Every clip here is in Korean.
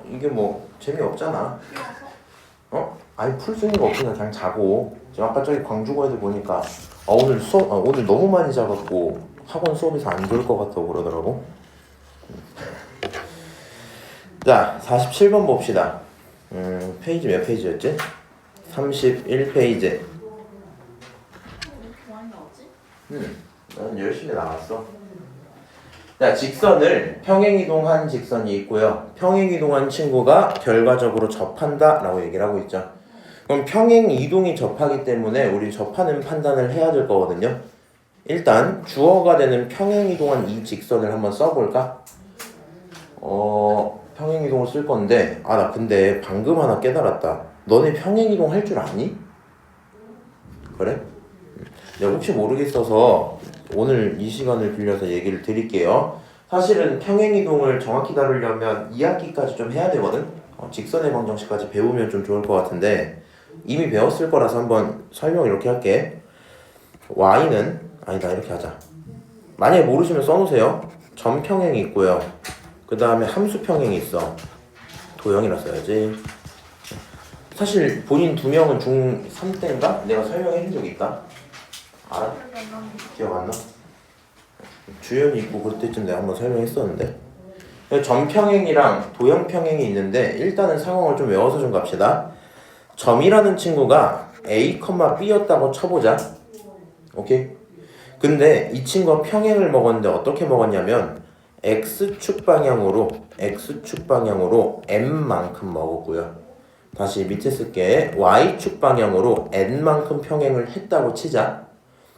이게 뭐 재미없잖아. 아니 풀 수 있는 거 없으면 그냥 자고. 지금 아까 저기 광주고 애들 보니까 오늘 너무 많이 자갖고 학원 수업에서 안 좋을 것 같다고 그러더라고. 자, 47번 봅시다. 페이지 몇 페이지였지? 31페이지. 나는 열심히 나왔어. 자, 직선을 평행이동한 직선이 있고요. 평행이동한 친구가 결과적으로 접한다 라고 얘기를 하고 있죠. 그럼 평행이동이 접하기 때문에 우리 접하는 판단을 해야 될 거거든요. 일단 주어가 되는 평행이동한 이 직선을 한번 써볼까? 평행이동을 쓸 건데 나 근데 방금 하나 깨달았다. 너네 평행이동 할 줄 아니? 그래? 내가 혹시 모르겠어서 오늘 이 시간을 빌려서 얘기를 드릴게요. 사실은 평행이동을 정확히 다루려면 2학기까지 좀 해야 되거든? 직선의 방정식까지 배우면 좀 좋을 것 같은데 이미 배웠을 거라서 한번 설명 이렇게 할게. y는 아니다 이렇게 하자. 만약에 모르시면 써놓으세요. 점평행이 있고요. 그 다음에 함수평행이 있어. 도형이라 써야지. 사실 본인 두 명은 중3 때인가? 내가 설명해 준 적이 있다. 알아? 기억 안 나? 주연이 있고 그때쯤 내가 한번 설명했었는데. 점평행이랑 도형평행이 있는데 일단은 상황을 좀 외워서 좀 갑시다. 점이라는 친구가 A, B였다고 쳐보자. 오케이? 근데 이 친구가 평행을 먹었는데 어떻게 먹었냐면 X축 방향으로 M만큼 먹었고요. 다시 밑에 쓸게. Y축 방향으로 N만큼 평행을 했다고 치자.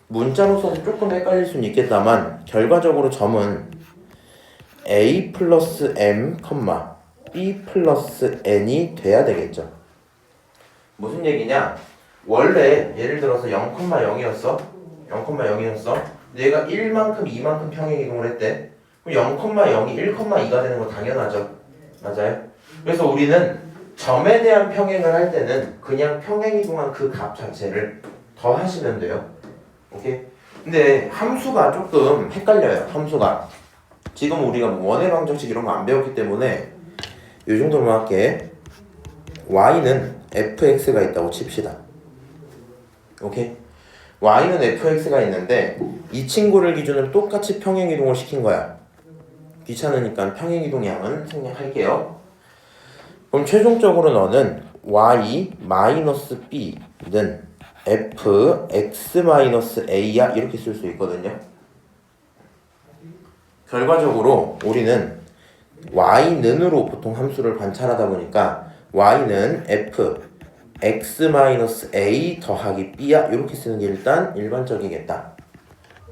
문자로서는 조금 헷갈릴 수는 있겠다만 결과적으로 점은 A 플러스 M, B 플러스 N이 돼야 되겠죠. 무슨 얘기냐? 원래 예를 들어서 0,0이었어. 0,0이었어. 얘가 1만큼, 2만큼 평행이동을 했대. 그럼 0,0이 1,2가 되는 거 당연하죠. 맞아요? 그래서 우리는 점에 대한 평행을 할 때는 그냥 평행이동한 그 값 자체를 더하시면 돼요. 오케이? 근데 함수가 조금 헷갈려요. 함수가. 지금 우리가 원의 방정식 이런 거 안 배웠기 때문에 이 정도만 할게. y는 fx가 있다고 칩시다. 오케이? y는 fx가 있는데 이 친구를 기준으로 똑같이 평행이동을 시킨 거야. 귀찮으니까 평행이동 양은 생략할게요. 그럼 최종적으로 너는 y-b는 fx-a야 이렇게 쓸 수 있거든요. 결과적으로 우리는 y는으로 보통 함수를 관찰하다 보니까 y는 fx-a 더하기 b야 이렇게 쓰는 게 일단 일반적이겠다.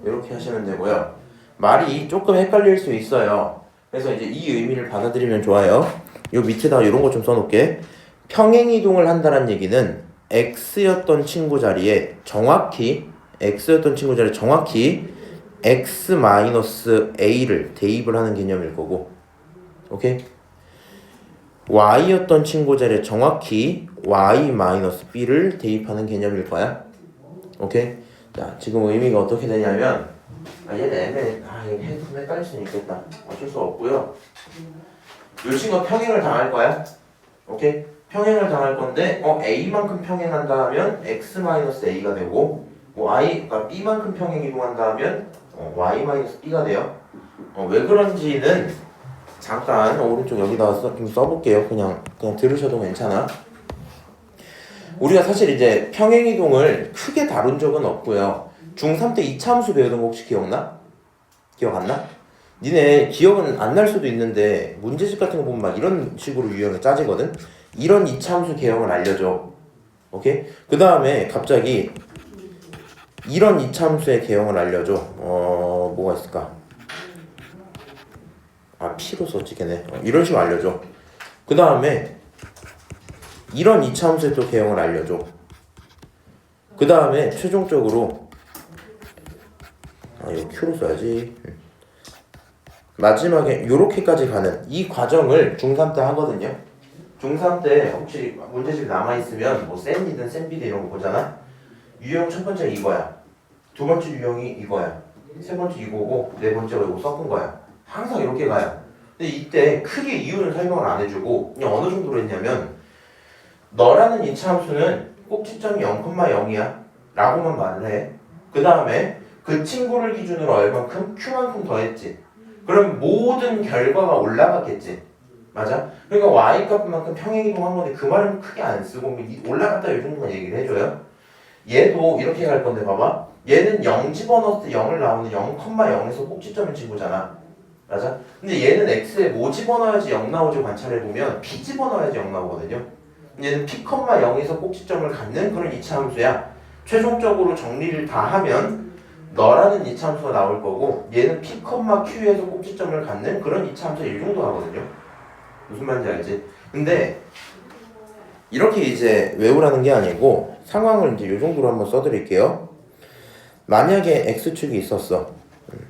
이렇게 하시면 되고요. 말이 조금 헷갈릴 수 있어요. 그래서 이제 이 의미를 받아들이면 좋아요. 요 밑에다가 이런 거 좀 써놓을게. 평행이동을 한다는 얘기는 x였던 친구 자리에 정확히 x-a를 대입을 하는 개념일 거고, 오케이? y였던 친구 자리에 정확히 y-b를 대입하는 개념일 거야. 오케이? 자, 지금 의미가 어떻게 되냐면 얘는 애매해. 이게 좀 헷갈릴 수는 있겠다. 어쩔 수 없고요. 이 친구가 평행을 당할 거야. 오케이? 평행을 당할 건데 a만큼 평행한다 하면 x-a가 되고 y가 b만큼 평행이동한다 하면 y-b가 돼요. 왜 그런지는 잠깐 오른쪽 여기다가 좀 써볼게요. 그냥 들으셔도 괜찮아. 우리가 사실 이제 평행이동을 크게 다룬 적은 없고요. 중3 때 이차함수 배우던 거 혹시 기억나? 기억 안 나? 니네 기억은 안 날 수도 있는데 문제집 같은 거 보면 막 이런 식으로 유형이 짜지거든? 이런 이차함수 개형을 알려줘. 오케이? 그 다음에 갑자기 이런 이차함수의 개형을 알려줘. 뭐가 있을까? P로 썼지 걔네. 이런 식으로 알려줘. 그 다음에 이런 이차함수의 또 개형을 알려줘. 그 다음에 최종적으로 이거 Q로 써야지. 마지막에 요렇게까지 가는 이 과정을 중3 때 하거든요. 중3 때 혹시 문제집 남아있으면 뭐 쌤이든 쌤비든 이런 거 보잖아. 유형 첫 번째 이거야. 두 번째 유형이 이거야. 세 번째 이거고 네 번째가 이거 섞은 거야. 항상 이렇게 가요. 근데 이때 크게 이유는 설명을 안 해주고 그냥 어느 정도로 했냐면 너라는 이차함수는 꼭지점이 0,0이야 라고만 말을 해. 그 다음에 그 친구를 기준으로 얼만큼? Q만큼 더했지. 그럼 모든 결과가 올라갔겠지. 맞아? 그러니까 y 값만큼 평행이동한 건데 그 말은 크게 안 쓰고 올라갔다 이 정도만 얘기를 해줘요. 얘도 이렇게 갈 건데 봐봐. 얘는 0 집어넣었을 때 0을 나오는 0,0에서 꼭지점인 친구잖아. 맞아? 근데 얘는 x에 뭐 집어넣어야지 0 나오지 관찰해보면 p 집어넣어야지 0 나오거든요. 얘는 p,0에서 꼭지점을 갖는 그런 이차함수야. 최종적으로 정리를 다 하면 너라는 이차함수가 나올 거고 얘는 p,q에서 꼭지점을 갖는 그런 이차함수 이 정도 하거든요. 무슨 말인지 알지? 근데 이렇게 이제 외우라는 게 아니고 상황을 이제 이 정도로 한번 써드릴게요. 만약에 x축이 있었어,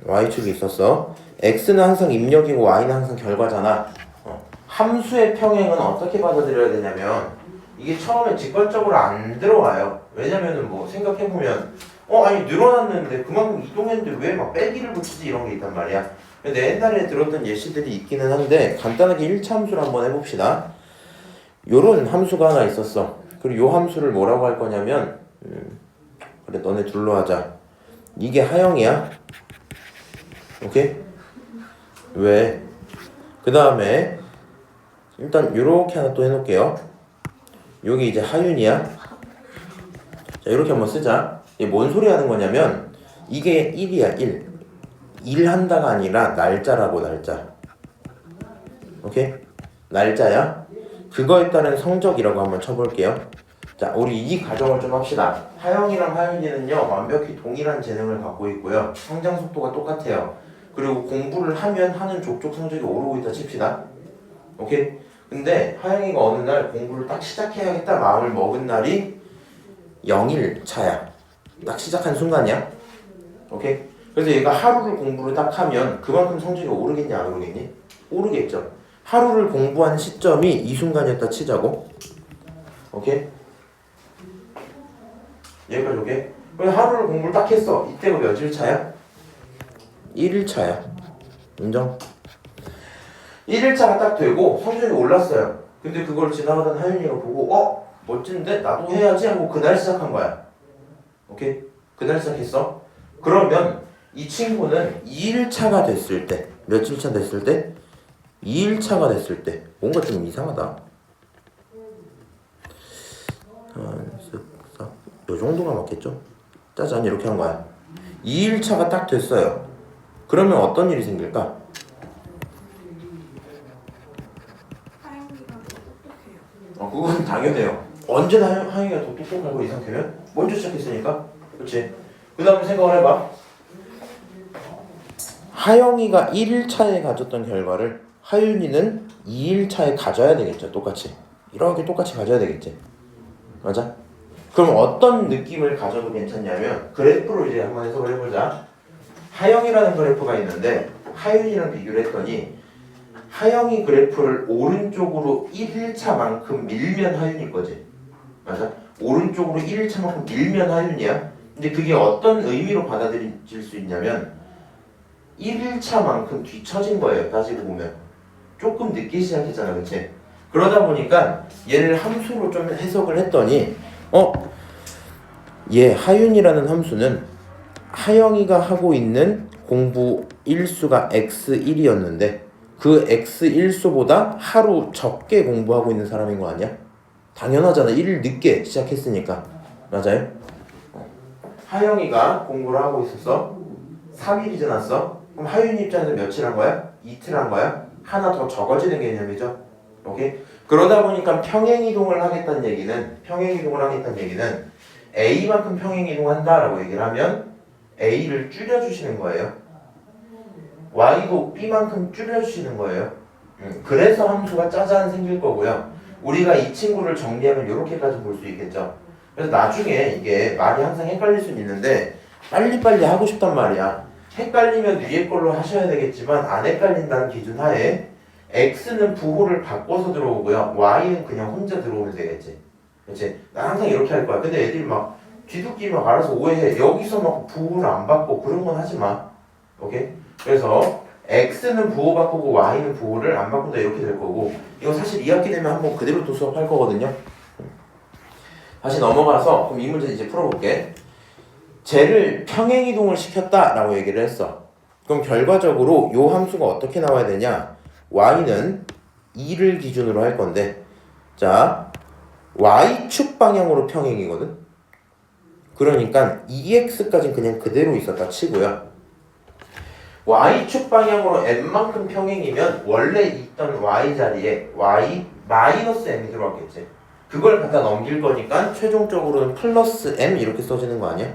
y축이 있었어. x는 항상 입력이고 y는 항상 결과잖아. 함수의 평행은 어떻게 받아들여야 되냐면 이게 처음에 직관적으로 안 들어와요. 왜냐면은 뭐 생각해보면 아니 늘어났는데 그만큼 이동했는데 왜 막 빼기를 붙이지 이런 게 있단 말이야. 근데 옛날에 들었던 예시들이 있기는 한데 간단하게 1차 함수를 한번 해봅시다. 요런 함수가 하나 있었어. 그리고 요 함수를 뭐라고 할 거냐면 그래 너네 둘로 하자. 이게 하영이야. 오케이? 왜? 그 다음에 일단 요렇게 하나 또 해놓을게요. 여기 이제 하윤이야. 자 이렇게 한번 쓰자. 이게 뭔 소리 하는 거냐면 이게 1이야 1. 일 한다가 아니라 날짜라고. 날짜. 오케이? 날짜야. 그거에 따른 성적이라고 한번 쳐볼게요. 자 우리 이 가정을 좀 합시다. 하영이랑 하윤이는요 완벽히 동일한 재능을 갖고 있고요. 성장 속도가 똑같아요. 그리고 공부를 하면 하는 족족 성적이 오르고 있다 칩시다. 오케이? 근데 하영이가 어느 날 공부를 딱 시작해야겠다 마음을 먹은 날이 0일 차야. 딱 시작한 순간이야. 오케이? 그래서 얘가 하루를 공부를 딱 하면 그만큼 성적이 오르겠냐 안 오르겠니? 오르겠죠. 하루를 공부한 시점이 이 순간이었다 치자고. 오케이? 여기까지 오케이? 그래서 하루를 공부를 딱 했어. 이때가 며칠 차야? 1일 차야. 인정? 1일차가 딱 되고 성적이 올랐어요. 근데 그걸 지나가던 하윤이가 보고 멋진데? 나도 해야지 하고 그날 시작한 거야. 오케이? 그날 시작했어. 그러면 이 친구는 2일차가 됐을 때 며칠차 됐을 때? 2일차가 됐을 때 뭔가 좀 이상하다. 요 정도가 맞겠죠? 짜잔 이렇게 한 거야. 2일차가 딱 됐어요. 그러면 어떤 일이 생길까? 그건 당연해요. 언제나 하영이가 더 똑똑하고 이상하면 먼저 시작했으니까. 그렇지? 그 다음에 생각을 해봐. 하영이가 1일차에 가졌던 결과를 하윤이는 2일차에 가져야 되겠죠. 똑같이. 이렇게 똑같이 가져야 되겠지. 맞아? 그럼 어떤 느낌을 가져도 괜찮냐면 그래프로 이제 한번 해석을 해보자. 하영이라는 그래프가 있는데 하윤이랑 비교를 했더니 하영이 그래프를 오른쪽으로 1일차만큼 밀면 하윤이 거지. 맞아? 오른쪽으로 1일차만큼 밀면 하윤이야. 근데 그게 어떤 의미로 받아들일 수 있냐면 1일차만큼 뒤처진 거예요. 따지고 보면. 조금 늦게 시작했잖아. 그치? 그러다 보니까 얘를 함수로 좀 해석을 했더니 얘 하윤이라는 함수는 하영이가 하고 있는 공부 일수가 x1이었는데 그 x1수보다 하루 적게 공부하고 있는 사람인 거 아니야? 당연하잖아. 1일 늦게 시작했으니까. 맞아요? 하영이가 공부를 하고 있었어. 3일이 지났어. 그럼 하윤이 입장에서 며칠 한 거야? 이틀 한 거야? 하나 더 적어지는 개념이죠. 오케이? 그러다 보니까 평행이동을 하겠다는 얘기는 A만큼 평행이동한다라고 얘기를 하면 A를 줄여주시는 거예요. Y도 B만큼 줄여주시는 거예요. 그래서 함수가 짜잔 생길 거고요. 우리가 이 친구를 정리하면 이렇게까지 볼 수 있겠죠. 그래서 나중에 이게 말이 항상 헷갈릴 수는 있는데 빨리빨리 하고 싶단 말이야. 헷갈리면 위에 걸로 하셔야 되겠지만 안 헷갈린다는 기준 하에 X는 부호를 바꿔서 들어오고요. Y는 그냥 혼자 들어오면 되겠지. 그렇지? 난 항상 이렇게 할 거야. 근데 애들이 막 뒤늦게 알아서 오해해. 여기서 막 부호를 안 바꿔. 그런 건 하지 마. 오케이? 그래서 x는 부호 바꾸고 y는 부호를 안 바꾼다 이렇게 될 거고 이거 사실 2학기 되면 한번 그대로 또 수업할 거거든요. 다시 넘어가서 그럼 이 문제 이제 풀어볼게. 쟤를 평행이동을 시켰다라고 얘기를 했어. 그럼 결과적으로 요 함수가 어떻게 나와야 되냐? y는 2를 기준으로 할 건데 자 y축 방향으로 평행이거든. 그러니까 2x까지는 그냥 그대로 있었다 치고요. y축 방향으로 n만큼 평행이면 원래 있던 y 자리에 y 마이너스 m이 들어왔겠지. 그걸 갖다 넘길 거니까 최종적으로는 플러스 m 이렇게 써지는 거 아니야?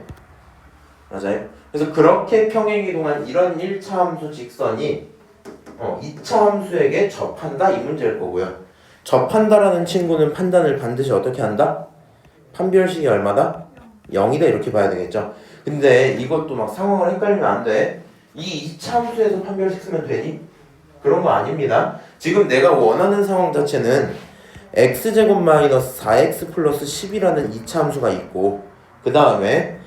맞아요? 그래서 그렇게 평행이동한 이런 1차 함수 직선이 2차 함수에게 접한다 이 문제일 거고요. 접한다라는 친구는 판단을 반드시 어떻게 한다? 판별식이 얼마다? 0이다 이렇게 봐야 되겠죠. 근데 이것도 막 상황을 헷갈리면 안 돼. 이 2차 함수에서 판별식 쓰면 되니? 그런 거 아닙니다. 지금 내가 원하는 상황 자체는 x제곱 마이너스 4x 플러스 10이라는 2차 함수가 있고 그 다음에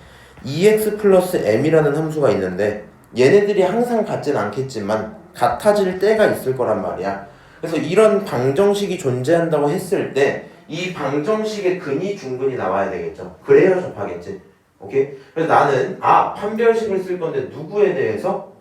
2x 플러스 m이라는 함수가 있는데 얘네들이 항상 같진 않겠지만 같아질 때가 있을 거란 말이야. 그래서 이런 방정식이 존재한다고 했을 때 이 방정식의 근이 중근이 나와야 되겠죠. 그래야 접하겠지. 오케이? 그래서 나는 판별식을 쓸 건데 누구에 대해서?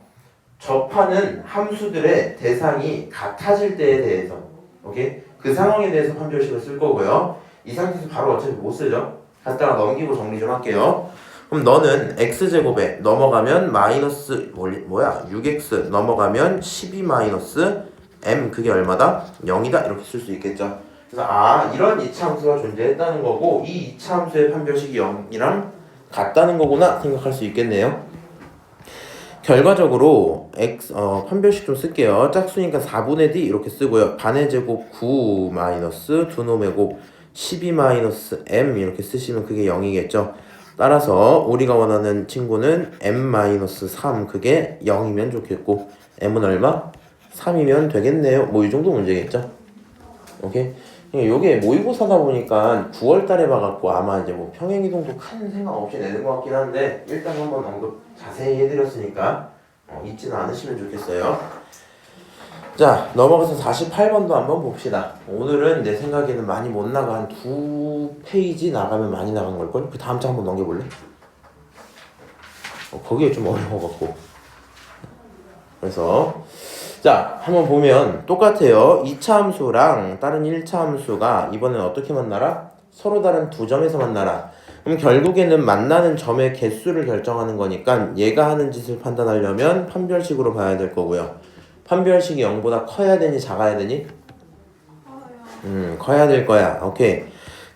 접하는 함수들의 대상이 같아질 때에 대해서. 오케이? 그 상황에 대해서 판별식을 쓸 거고요. 이 상태에서 바로 어차피 못 쓰죠. 갖다가 넘기고 정리 좀 할게요. 그럼 너는 x제곱에 넘어가면 마이너스 6x 넘어가면 12 마이너스 m 그게 얼마다? 0이다 이렇게 쓸 수 있겠죠. 그래서 이런 2차 함수가 존재했다는 거고 이 2차 함수의 판별식이 0이랑 같다는 거구나 생각할 수 있겠네요. 결과적으로 판별식 좀 쓸게요. 짝수니까 4분의 d 이렇게 쓰고요. 반의 제곱 9 마이너스 두 놈의 곱 12 마이너스 m 이렇게 쓰시면 그게 0이겠죠. 따라서 우리가 원하는 친구는 m-3 그게 0이면 좋겠고 m은 얼마? 3이면 되겠네요. 뭐 이 정도 문제겠죠. 오케이? 요게 모의고사다 보니까 9월 달에 봐갖고 아마 이제 뭐 평행이동도 큰 생각 없이 내는 것 같긴 한데 일단 한번 언급 자세히 해드렸으니까 잊지는 않으시면 좋겠어요. 자 넘어가서 48번도 한번 봅시다. 오늘은 내 생각에는 많이 못 나가 한 2페이지 나가면 많이 나간 걸걸? 그 다음 장 한번 넘겨볼래? 거기에 좀 어려워갖고 그래서 자 한번 보면 똑같아요. 2차 함수랑 다른 1차 함수가 이번엔 어떻게 만나라? 서로 다른 두 점에서 만나라. 그럼 결국에는 만나는 점의 개수를 결정하는 거니까 얘가 하는 짓을 판단하려면 판별식으로 봐야 될 거고요. 판별식이 0보다 커야 되니 작아야 되니? 커야 될 거야. 오케이.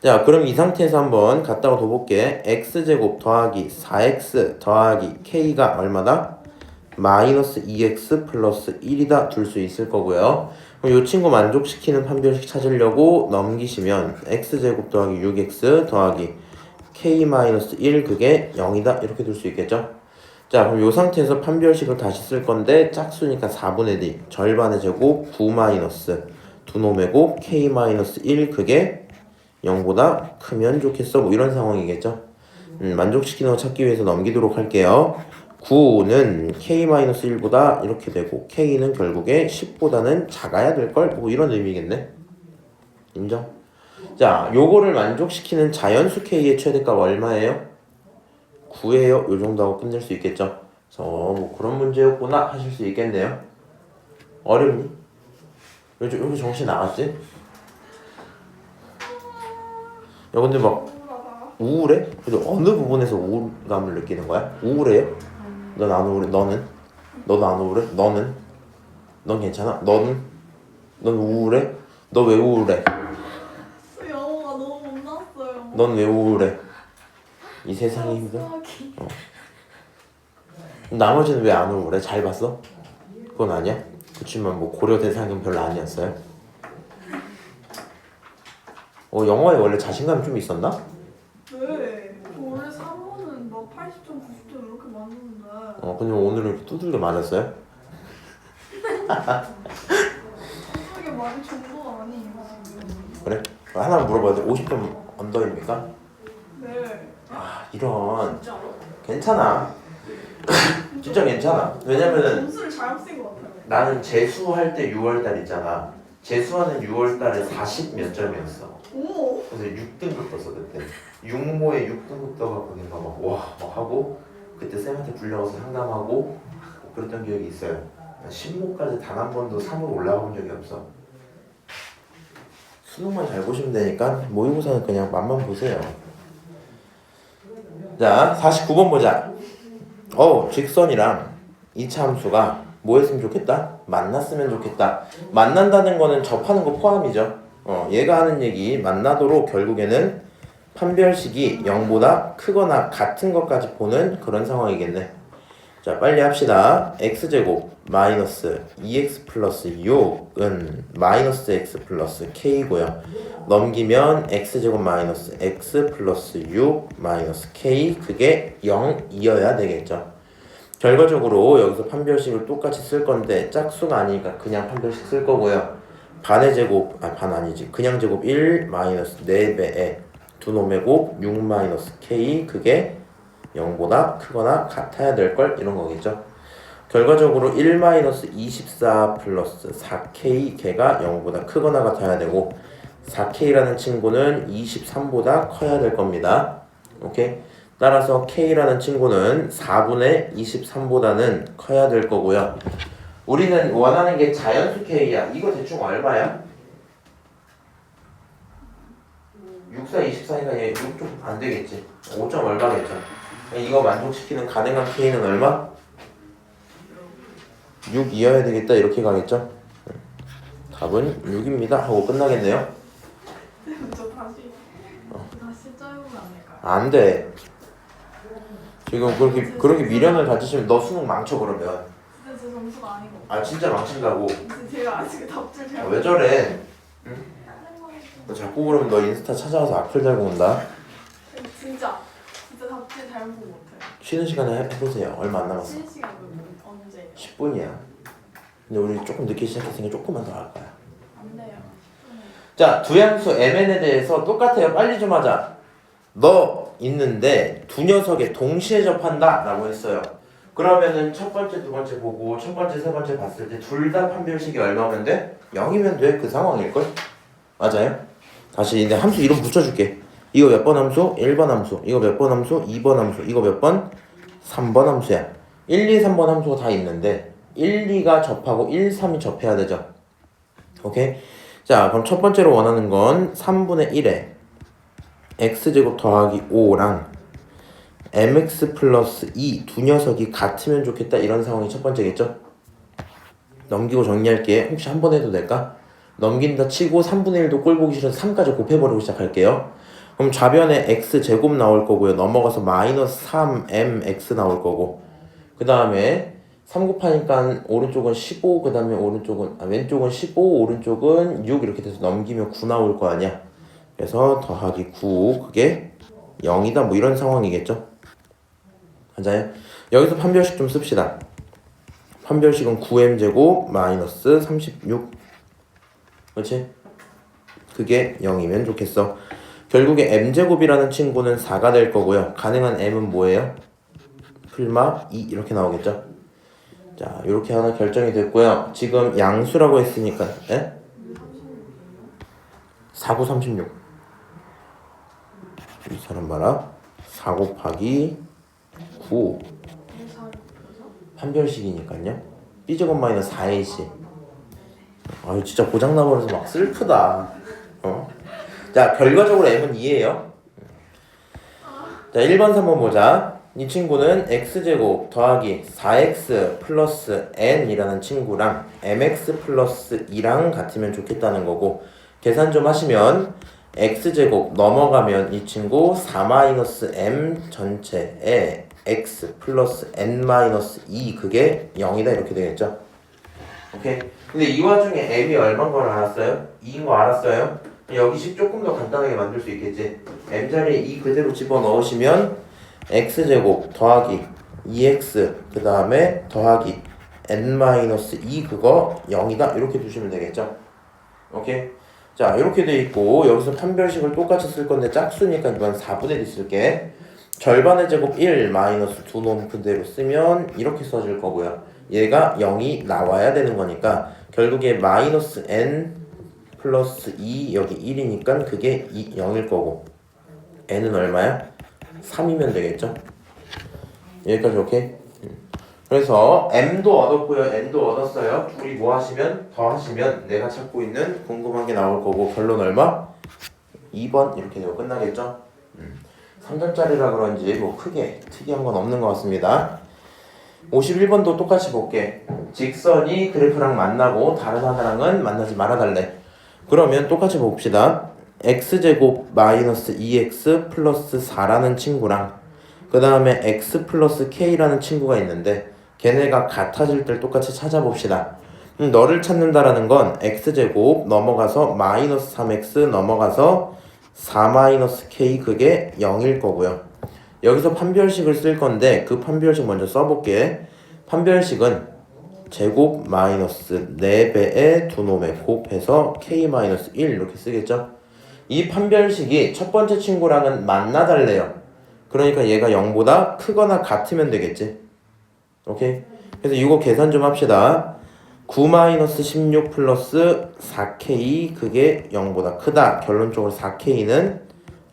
자 그럼 이 상태에서 한번 갖다가 더 볼게. x제곱 더하기 4x 더하기 k가 얼마다? 마이너스 2x 플러스 1이다 둘 수 있을 거고요. 그럼 이 친구 만족시키는 판별식 찾으려고 넘기시면 x제곱 더하기 6x 더하기 k 마이너스 1 그게 0이다 이렇게 둘 수 있겠죠. 자 그럼 이 상태에서 판별식을 다시 쓸 건데 짝수니까 4분의 d 절반의 제곱 9 마이너스 두 놈의 곱 k 마이너스 1 그게 0보다 크면 좋겠어 뭐 이런 상황이겠죠. 만족시키는 거 찾기 위해서 넘기도록 할게요. 9는 k-1보다 이렇게 되고 k는 결국에 10보다는 작아야 될걸? 뭐 이런 의미겠네. 인정? 자 요거를 만족시키는 자연수 k의 최대값 얼마예요? 9예요. 요 정도 하고 끝낼 수 있겠죠. 그래서 뭐 그런 문제였구나 하실 수 있겠네요. 어렵니? 여기 정신 나갔지? 야 근데 막 우울해? 근데 어느 부분에서 우울감을 느끼는 거야? 우울해요? 넌 안 우울해? 너는? 너도 안 우울해? 너는? 넌 괜찮아? 넌 우울해? 너 왜 우울해? 영어가 너무 못 나왔어요. 넌 왜 우울해? 이 세상이 힘들어? 나머지는 왜 안 우울해? 잘 봤어? 그건 아니야? 그치만 뭐 고려 대상은 별로 아니었어요? 영어에 원래 자신감이 좀 있었나? 네. 원래 3번은 막 80점, 90점 이렇게 맞는데. 근데 오늘은 이렇게 두들겨 맞았어요? 그게 많이 정도가 아니에요 지금. 그래? 하나 물어봐도 돼? 50점 언더입니까? 네. 이런 진짜로? 괜찮아. 진짜 괜찮아. 왜냐면은 점수를 잘못 쓴것 같아요. 나는 재수할 때 6월달 있잖아. 재수하는 6월달에 40 몇 점이었어. 오. 그래서 6등급 떴어 그때. 육모에 6등급 떠갖고 내가 막 하고 그때 쌤한테 불려가서 상담하고 그랬던 기억이 있어요. 신모까지 단 한 번도 3으로 올라가 본 적이 없어. 수능만 잘 보시면 되니까 모의고사는 그냥 맛만 보세요. 자, 49번 보자. 직선이랑 2차 함수가 뭐 했으면 좋겠다? 만났으면 좋겠다. 만난다는 거는 접하는 거 포함이죠. 얘가 하는 얘기 만나도록 결국에는 판별식이 0보다 크거나 같은 것까지 보는 그런 상황이겠네. 자, 빨리 합시다. x제곱 마이너스 2x 플러스 6은 마이너스 x 플러스 k고요. 넘기면 x제곱 마이너스 x 플러스 6 마이너스 k 그게 0이어야 되겠죠. 결과적으로 여기서 판별식을 똑같이 쓸 건데 짝수가 아니니까 그냥 판별식 쓸 거고요. 반의 제곱, 반 아니지. 그냥 제곱 1 마이너스 4배에 두 놈의 곱 6 마이너스 k 그게 0보다 크거나 같아야 될 걸 이런 거겠죠. 결과적으로 1 마이너스 24 플러스 4k 걔가 0보다 크거나 같아야 되고 4k라는 친구는 23보다 커야 될 겁니다. 오케이? 따라서 k라는 친구는 4분의 23보다는 커야 될 거고요. 우리는 원하는 게 자연수 k야. 이거 대충 얼마야? 6, 4, 24니까 얘 6 좀 안 되겠지. 5점 얼마겠죠. 이거 만족시키는 가능한 k는 얼마? 6이어야 되겠다 이렇게 가겠죠. 답은 6입니다 하고 끝나겠네요. 저 다시 짜보면 안 될까요? 안 돼. 지금 그렇게 미련을 가지시면 너 수능 망쳐 그러면. 진짜 제 점수가 아니고. 진짜 망친다고. 진짜 제가 아직 답줄 잘. 왜 저래? 응? 너 자꾸 그러면 너 인스타 찾아와서 악플 달고 온다. 진짜 답줄 잘못 본 것 같아요. 쉬는 시간에 해보세요. 얼마 안 남았어. 쉬는 시간 언제? 10분이야. 근데 우리 조금 늦게 시작했으니까 조금만 더 할 거야. 안 돼요. 자, 두양수 mn에 대해서 똑같아요. 빨리 좀 하자. 너 있는데 두 녀석에 동시에 접한다 라고 했어요. 그러면은 첫 번째, 두 번째 보고 첫 번째, 세 번째 봤을 때 둘 다 판별식이 얼마면 돼? 0이면 돼. 그 상황일걸? 맞아요? 다시 이제 함수 이름 붙여줄게. 이거 몇 번 함수? 1번 함수. 이거 몇 번 함수? 2번 함수. 이거 몇 번? 3번 함수야. 1, 2, 3번 함수가 다 있는데 1, 2가 접하고 1, 3이 접해야 되죠. 오케이? 자, 그럼 첫 번째로 원하는 건 3분의 1에 x제곱 더하기 5랑 mx 플러스 2 두 녀석이 같으면 좋겠다 이런 상황이 첫 번째겠죠? 넘기고 정리할게. 혹시 한 번 해도 될까? 넘긴다 치고 3분의 1도 꼴 보기 싫어서 3까지 곱해버리고 시작할게요. 그럼 좌변에 x제곱 나올 거고요. 넘어가서 마이너스 3mx 나올 거고 그 다음에 3 곱하니까 오른쪽은 15, 그 다음에 왼쪽은 15, 오른쪽은 6 이렇게 돼서 넘기면 9 나올 거 아니야. 그래서 더하기 9 그게 0이다 뭐 이런 상황이겠죠. 맞아요? 여기서 판별식 좀 씁시다. 판별식은 9m제곱 마이너스 36 그렇지? 그게 0이면 좋겠어. 결국에 m제곱이라는 친구는 4가 될 거고요. 가능한 m은 뭐예요? 풀마 2 이렇게 나오겠죠. 자, 이렇게 하나 결정이 됐고요. 지금 양수라고 했으니까 4, 9, 36 이 사람 봐라. 4 곱하기 9 판별식이니까요. b제곱 마이너스 4ac 아유 진짜 고장나버려서 막 슬프다. 자, 결과적으로 m은 2예요. 자, 1번 3번 보자. 이 친구는 x제곱 더하기 4x 플러스 n이라는 친구랑 mx 플러스 2랑 같으면 좋겠다는 거고 계산 좀 하시면 x제곱 넘어가면 이 친구 4-m 전체에 x 플러스 n-2 그게 0이다 이렇게 되겠죠. 오케이. 근데 이 와중에 m이 얼마인 걸 알았어요? 2인 거 알았어요? 여기식 조금 더 간단하게 만들 수 있겠지. m자리에 2 그대로 집어넣으시면 x제곱 더하기 2x 그 다음에 더하기 n-2 그거 0이다 이렇게 두시면 되겠죠. 오케이. 자, 이렇게 돼 있고 여기서 판별식을 똑같이 쓸 건데 짝수니까 이건 4분의 1 쓸게. 절반의 제곱 1 마이너스 두 놈 그대로 쓰면 이렇게 써질 거고요. 얘가 0이 나와야 되는 거니까 결국에 마이너스 n 플러스 2 여기 1이니까 그게 0일 거고 n은 얼마야? 3이면 되겠죠? 여기까지 오케이? 그래서 m도 얻었고요 n도 얻었어요. 우리 뭐 하시면 더 하시면 내가 찾고 있는 궁금한 게 나올 거고 결론 얼마? 2번 이렇게 되고 끝나겠죠? 3점짜리라 그런지 뭐 크게 특이한 건 없는 것 같습니다. 51번도 똑같이 볼게. 직선이 그래프랑 만나고 다른 하나랑은 만나지 말아달래. 그러면 똑같이 봅시다. x제곱 마이너스 2x 플러스 4라는 친구랑 그 다음에 x 플러스 k라는 친구가 있는데 걔네가 같아질 때 똑같이 찾아봅시다. 너를 찾는다라는 건 x제곱 넘어가서 마이너스 3x 넘어가서 4 마이너스 k 그게 0일 거고요. 여기서 판별식을 쓸 건데 그 판별식 먼저 써볼게. 판별식은 제곱 마이너스 4배의 두 놈에 곱해서 k 마이너스 1 이렇게 쓰겠죠. 이 판별식이 첫 번째 친구랑은 만나달래요. 그러니까 얘가 0보다 크거나 같으면 되겠지. 오케이? 그래서 이거 계산 좀 합시다. 9 마이너스 16 플러스 4k 그게 0보다 크다. 결론적으로 4k는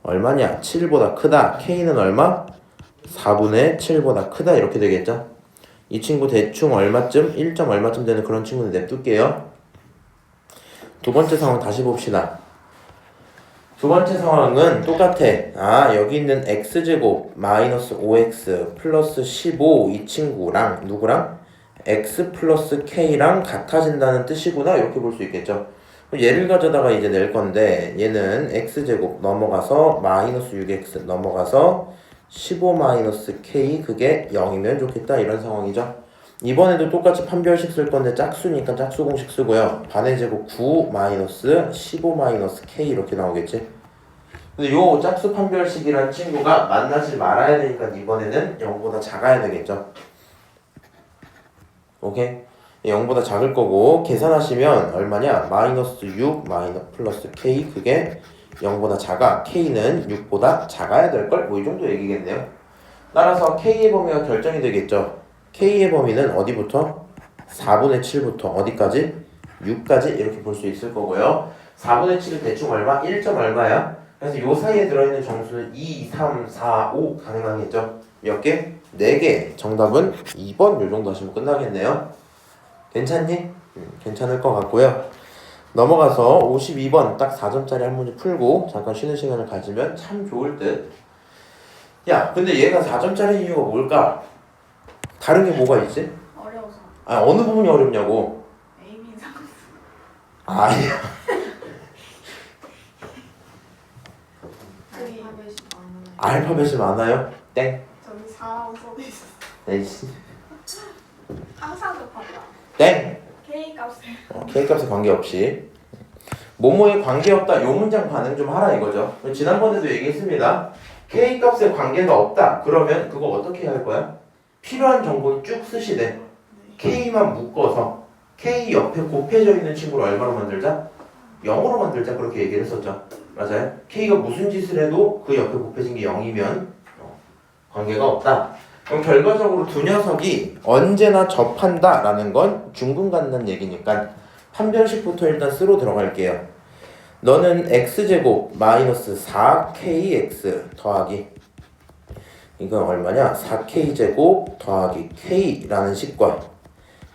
얼마냐? 7보다 크다. k는 얼마? 4분의 7보다 크다. 이렇게 되겠죠. 이 친구 대충 얼마쯤? 1점 얼마쯤 되는 그런 친구는 냅둘게요. 두 번째 상황 다시 봅시다. 두 번째 상황은 똑같아. 여기 있는 x제곱 마이너스 5x 플러스 15 이 친구랑 누구랑? x 플러스 k랑 같아진다는 뜻이구나 이렇게 볼 수 있겠죠. 얘를 가져다가 이제 낼 건데 얘는 x제곱 넘어가서 마이너스 6x 넘어가서 15 마이너스 k 그게 0이면 좋겠다 이런 상황이죠. 이번에도 똑같이 판별식 쓸 건데 짝수니까 짝수 공식 쓰고요. 반의 제곱 9 마이너스 15 마이너스 k 이렇게 나오겠지. 근데 요 짝수 판별식이라는 친구가 만나지 말아야 되니까 이번에는 0보다 작아야 되겠죠. 오케이? 0보다 작을 거고 계산하시면 얼마냐? 마이너스 6 마이너스 플러스 k 그게 0보다 작아. k는 6보다 작아야 될걸? 뭐 이 정도 얘기겠네요. 따라서 k의 범위가 결정이 되겠죠. k의 범위는 어디부터? 4분의 7부터 어디까지? 6까지 이렇게 볼 수 있을 거고요. 4분의 7은 대충 얼마? 1점 얼마야? 그래서 요 사이에 들어있는 정수는 2, 3, 4, 5 가능하겠죠. 몇 개? 4개. 정답은 2번 요 정도 하시면 끝나겠네요. 괜찮니? 괜찮을 것 같고요. 넘어가서 52번 딱 4점짜리 한 문제 풀고 잠깐 쉬는 시간을 가지면 참 좋을 듯. 야, 근데 얘가 4점짜리 이유가 뭘까? 다른 게 뭐가 있지? 어려워서. 어느 부분이 어렵냐고. A, B 상수. 아니야. 알파벳이 많아요? 땡. 저기 4라고 써져 있어. 에이씨. 항상 급하다. 땡. K 값을. K값에 관계없이 뭐뭐에 관계없다 요 문장 반응 좀 하라 이거죠. 지난번에도 얘기했습니다. K값에 관계가 없다 그러면 그거 어떻게 할 거야? 필요한 정보 쭉 쓰시되 K만 묶어서 K 옆에 곱해져 있는 친구를 얼마로 만들자? 0으로 만들자 그렇게 얘기를 했었죠. 맞아요? K가 무슨 짓을 해도 그 옆에 곱해진 게 0이면 관계가 없다. 그럼 결과적으로 두 녀석이 언제나 접한다 라는 건 중근 갖는 얘기니까 판별식부터 일단 쓰러 들어갈게요. 너는 x제곱 마이너스 4kx 더하기 이건 얼마냐? 4k제곱 더하기 k라는 식과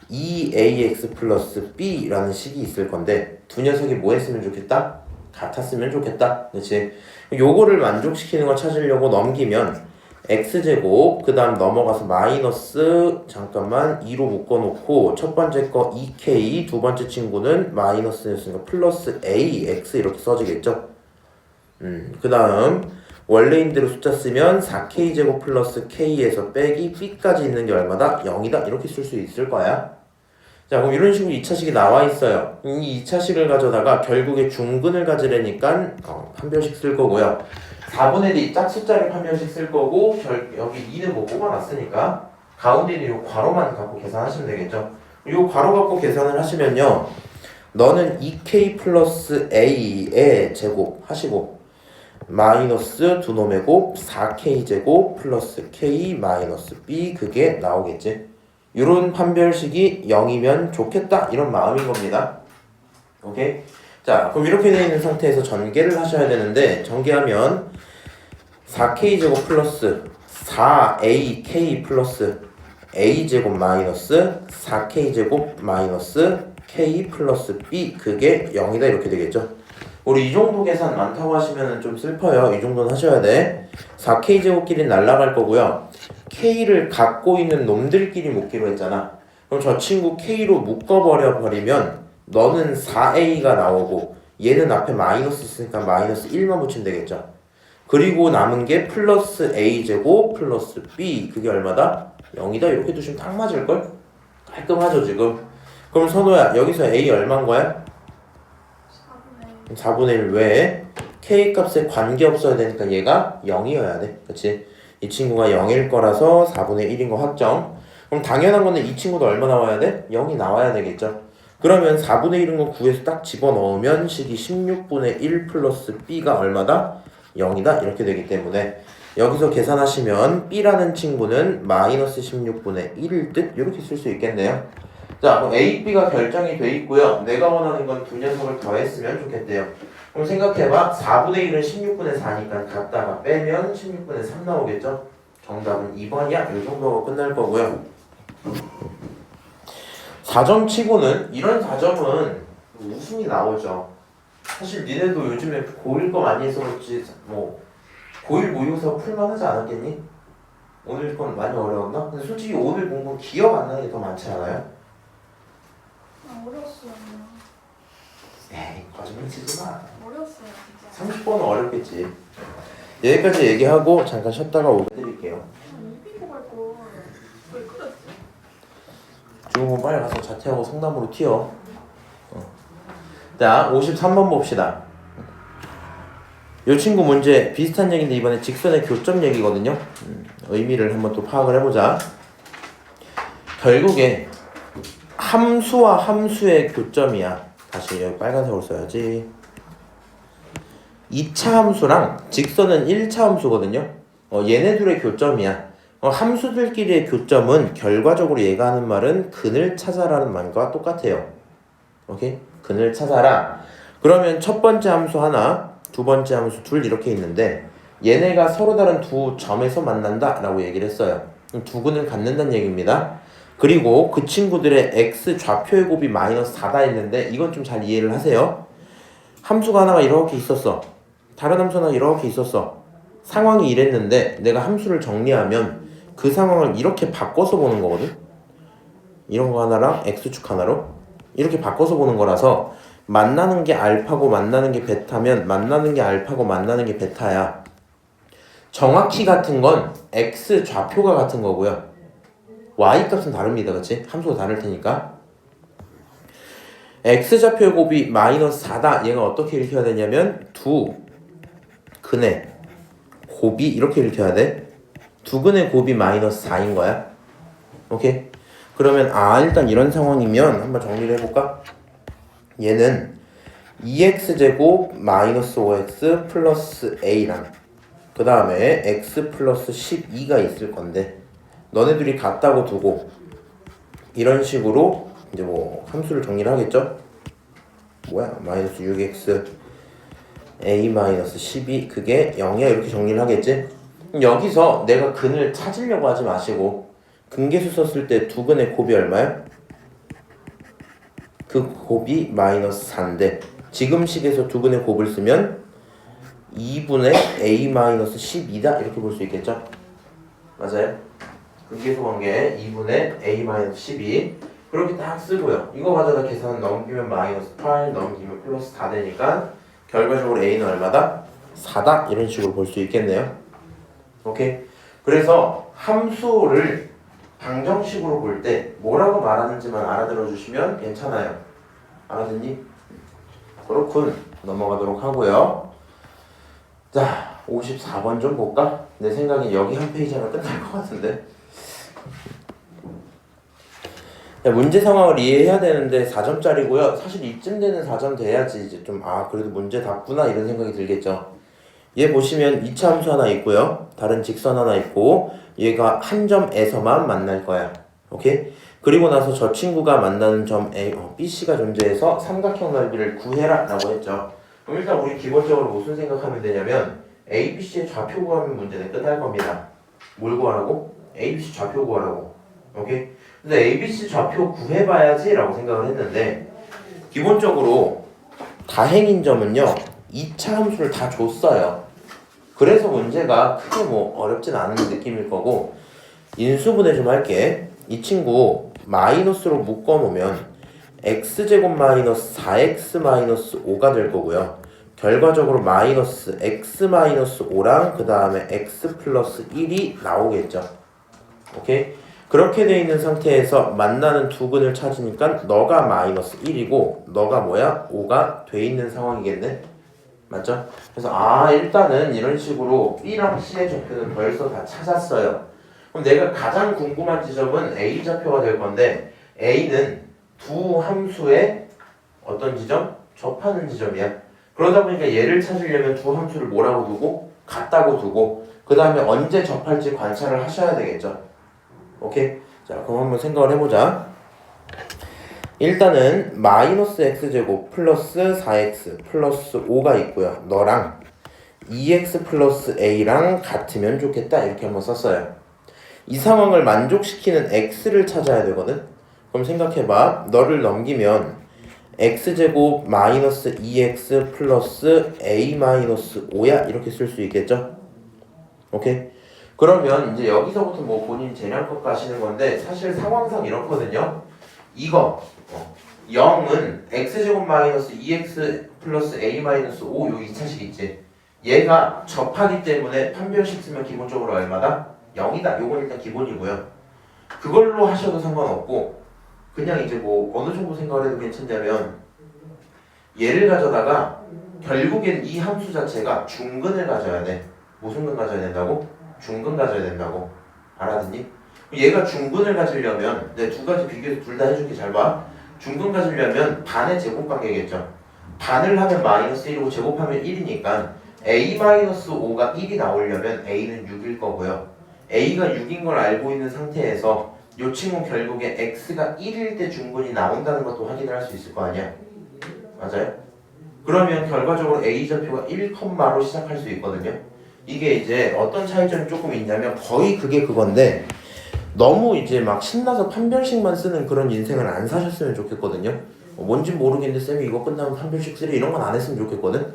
2ax 플러스 b라는 식이 있을 건데 두 녀석이 뭐 했으면 좋겠다? 같았으면 좋겠다. 그렇지? 요거를 만족시키는 걸 찾으려고 넘기면 x제곱 그 다음 넘어가서 마이너스 잠깐만 2로 묶어놓고 첫 번째 거 2k 두 번째 친구는 마이너스였으니까 플러스 ax 이렇게 써지겠죠. 그 다음 원래인대로 숫자 쓰면 4k제곱 플러스 k에서 빼기 b까지 있는 게 얼마다? 0이다 이렇게 쓸 수 있을 거야. 자 그럼 이런 식으로 2차식이 나와 있어요. 이 2차식을 가져다가 결국에 중근을 가지려니까 판별식 쓸 거고요. 4분의 1 짝숫자를 판별식 쓸 거고 여기 2는 뭐 뽑아놨으니까 가운데 있는 요 괄호만 갖고 계산하시면 되겠죠. 요 괄호 갖고 계산을 하시면요. 너는 2k 플러스 a의 제곱 하시고 마이너스 두 놈의 곱 4k제곱 플러스 k 마이너스 b 그게 나오겠지. 이런 판별식이 0이면 좋겠다 이런 마음인 겁니다. 오케이? 자, 그럼 이렇게 되어 있는 상태에서 전개를 하셔야 되는데 전개하면 4k제곱 플러스 4ak 플러스 a제곱 마이너스 4k제곱 마이너스 k 플러스 b 그게 0이다 이렇게 되겠죠. 우리 이 정도 계산 많다고 하시면 좀 슬퍼요. 이 정도는 하셔야 돼. 4k제곱끼리 날아갈 거고요. k를 갖고 있는 놈들끼리 묶기로 했잖아. 그럼 저 친구 k로 묶어버려 버리면 너는 4a가 나오고 얘는 앞에 마이너스 있으니까 마이너스 1만 붙이면 되겠죠. 그리고 남은 게 플러스 a제곱 플러스 b 그게 얼마다? 0이다 이렇게 두시면 딱 맞을걸? 깔끔하죠 지금. 그럼 선호야 여기서 a 얼마인 거야? 4분의 1 왜? k 값에 관계없어야 되니까 얘가 0이어야 돼. 그치? 이 친구가 0일 거라서 4분의 1인 거 확정. 그럼 당연한 건데 이 친구도 얼마 나와야 돼? 0이 나와야 되겠죠. 그러면 4분의 1인 거 구해서 딱 집어넣으면 식이 16분의 1 플러스 b가 얼마다? 0이다 이렇게 되기 때문에 여기서 계산하시면 b라는 친구는 마이너스 16분의 1일 듯 이렇게 쓸 수 있겠네요. 자, 그럼 A, B가 결정이 돼 있고요. 내가 원하는 건 두 녀석을 더했으면 좋겠대요. 그럼 생각해봐. 4분의 1은 16분의 4니까 갖다가 빼면 16분의 3 나오겠죠? 정답은 2번이야. 이 정도로 끝날 거고요. 4점 치고는 이런 4점은 웃음이 나오죠. 사실 니네도 요즘에 고1 거 많이 해서 그렇지 뭐 고1 모의고사 풀만 하지 않았겠니? 오늘 건 많이 어려웠나? 근데 솔직히 오늘 공부 기억 안 나는 게 더 많지 않아요? 어려웠어요. 에이 거짓말 치지 마. 어려웠어요 진짜. 30번은 어렵겠지. 여기까지 얘기하고 잠깐 쉬었다가 오드릴게요. 이비고 갈 거. 왜 그랬지? 지금 빨리 가서 자퇴하고 성남으로 튀어. 자 53번 봅시다. 이 친구 문제 비슷한 얘기인데 이번에 직선의 교점 얘기거든요. 의미를 한번 또 파악을 해보자. 결국에 함수와 함수의 교점이야. 다시 여기 빨간색으로 써야지. 2차 함수랑 직선은 1차 함수거든요. 얘네 둘의 교점이야. 함수들끼리의 교점은 결과적으로 얘가 하는 말은 근을 찾아라는 말과 똑같아요. 오케이? 근을 찾아라. 그러면 첫 번째 함수 하나, 두 번째 함수 둘 이렇게 있는데 얘네가 서로 다른 두 점에서 만난다 라고 얘기를 했어요. 두 근을 갖는다는 얘기입니다. 그리고 그 친구들의 x 좌표의 곱이 마이너스 4다 했는데 이건 좀 잘 이해를 하세요. 함수가 하나가 이렇게 있었어. 다른 함수 하나가 이렇게 있었어. 상황이 이랬는데 내가 함수를 정리하면 그 상황을 이렇게 바꿔서 보는 거거든. 이런 거 하나랑 x축 하나로 이렇게 바꿔서 보는 거라서 만나는 게 알파고 만나는 게 베타면 만나는 게 알파고 만나는 게 베타야. 정확히 같은 건 x 좌표가 같은 거고요. y 값은 다릅니다. 그치? 함수가 다를 테니까. x 좌표의 곱이 마이너스 4다. 얘가 어떻게 읽혀야 되냐면 두 근의 곱이 이렇게 읽혀야 돼. 두 근의 곱이 마이너스 4인 거야. 오케이? 그러면 일단 이런 상황이면 한번 정리를 해볼까? 얘는 2x제곱 마이너스 5x 플러스 a랑 그 다음에 x 플러스 12가 있을 건데 너네들이 같다고 두고 이런 식으로 이제 뭐 함수를 정리를 하겠죠? 뭐야? 마이너스 6x a 마이너스 12 그게 0이야 이렇게 정리를 하겠지? 여기서 내가 근을 찾으려고 하지 마시고 근계수 썼을 때 두 근의 곱이 얼마야? 그 곱이 마이너스 4인데 지금 식에서 두 근의 곱을 쓰면 2분의 a 마이너스 12다 이렇게 볼 수 있겠죠? 맞아요? 근계수 관계 2분의 a 마이너스 12 그렇게 딱 쓰고요. 이거 가져다 계산 넘기면 마이너스 8 넘기면 플러스 4 되니까 결과적으로 a는 얼마다? 4다 이런 식으로 볼 수 있겠네요. 오케이? 그래서 함수를 방정식으로 볼 때 뭐라고 말하는지만 알아들어 주시면 괜찮아요. 알아듣니? 그렇군. 넘어가도록 하고요. 자, 54번 좀 볼까? 내 생각엔 여기 한 페이지 하면 끝날 것 같은데. 문제 상황을 이해해야 되는데 4점짜리고요. 사실 이쯤 되는 4점 돼야지 이제 좀 그래도 문제 답구나 이런 생각이 들겠죠. 얘 보시면 2차 함수 하나 있고요. 다른 직선 하나 있고 얘가 한 점에서만 만날 거야. 오케이? 그리고 나서 저 친구가 만나는 점 A, BC가 존재해서 삼각형 넓이를 구해라 라고 했죠. 그럼 일단 우리 기본적으로 무슨 생각하면 되냐면 ABC의 좌표 구하면 문제는 끝날 겁니다. 뭘 구하라고? ABC 좌표 구하라고. 오케이? 근데 ABC 좌표 구해봐야지 라고 생각을 했는데 기본적으로 다행인 점은요 2차 함수를 다 줬어요. 그래서 문제가 크게 뭐 어렵진 않은 느낌일 거고 인수분해 좀 할게. 이 친구 마이너스로 묶어놓으면 x제곱 마이너스 4x 마이너스 5가 될 거고요. 결과적으로 마이너스 x 마이너스 5랑 그 다음에 x 플러스 1이 나오겠죠. 오케이? 그렇게 돼 있는 상태에서 만나는 두 근을 찾으니까 너가 마이너스 1이고 너가 뭐야? 5가 돼 있는 상황이겠네? 맞죠? 그래서 일단은 이런 식으로 B랑 C의 좌표는 벌써 다 찾았어요. 그럼 내가 가장 궁금한 지점은 A 좌표가 될 건데 A는 두 함수의 어떤 지점? 접하는 지점이야. 그러다 보니까 얘를 찾으려면 두 함수를 뭐라고 두고? 같다고 두고 그 다음에 언제 접할지 관찰을 하셔야 되겠죠. 오케이? 자, 그럼 한번 생각을 해보자. 일단은 마이너스 x제곱 플러스 4x 플러스 5가 있고요. 너랑 2x 플러스 a랑 같으면 좋겠다 이렇게 한번 썼어요. 이 상황을 만족시키는 x를 찾아야 되거든. 그럼 생각해봐. 너를 넘기면 x제곱 마이너스 2x 플러스 a 마이너스 5야 이렇게 쓸 수 있겠죠? 오케이? 그러면 이제 여기서부터 뭐 본인 재량껏 가시는 건데 사실 상황상 이렇거든요. 이거 0은 x제곱 마이너스 2x 플러스 a 마이너스 5 요 2차식 있지. 얘가 접하기 때문에 판별식 쓰면 기본적으로 얼마다? 0이다. 요건 일단 기본이고요. 그걸로 하셔도 상관없고 그냥 이제 뭐 어느 정도 생각을 해도 괜찮냐면 얘를 가져다가 결국엔 이 함수 자체가 중근을 가져야 돼. 무슨 근 가져야 된다고? 중근 가져야 된다고. 알아듣니? 얘가 중근을 가지려면 내 두 가지 비교해서 둘 다 해줄게. 잘 봐. 중근 가지려면 반의 제곱관계겠죠. 반을 하면 마이너스 1이고 제곱하면 1이니까 a-5가 1이 나오려면 a는 6일 거고요. a가 6인 걸 알고 있는 상태에서 이 친구 결국에 x가 1일 때 중근이 나온다는 것도 확인을 할 수 있을 거 아니야. 맞아요? 그러면 결과적으로 a 좌표가 1컴마로 시작할 수 있거든요. 이게 이제 어떤 차이점이 조금 있냐면 거의 그게 그건데 너무 이제 막 신나서 판별식만 쓰는 그런 인생을 안 사셨으면 좋겠거든요. 뭔진 모르겠는데 쌤이 이거 끝나면 판별식 쓰래 이런 건 안 했으면 좋겠거든.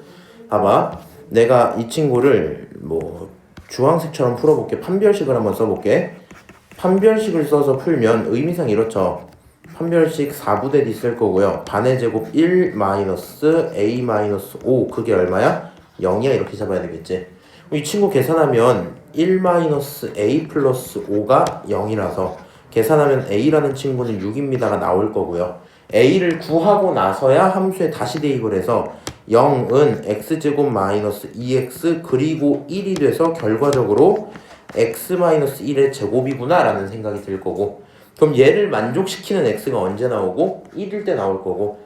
봐봐. 내가 이 친구를 뭐 주황색처럼 풀어볼게. 판별식을 한번 써볼게. 판별식을 써서 풀면 의미상 이렇죠. 판별식 4부대 있을 거고요. 반의 제곱 1 마이너스 a 마이너스 5 그게 얼마야? 0이야 이렇게 잡아야 되겠지. 이 친구 계산하면 1 마이너스 a 플러스 5가 0이라서 계산하면 a라는 친구는 6입니다가 나올 거고요. a를 구하고 나서야 함수에 다시 대입을 해서 0은 x제곱 마이너스 2x 그리고 1이 돼서 결과적으로 x 마이너스 1의 제곱이구나 라는 생각이 들 거고 그럼 얘를 만족시키는 x가 언제 나오고? 1일 때 나올 거고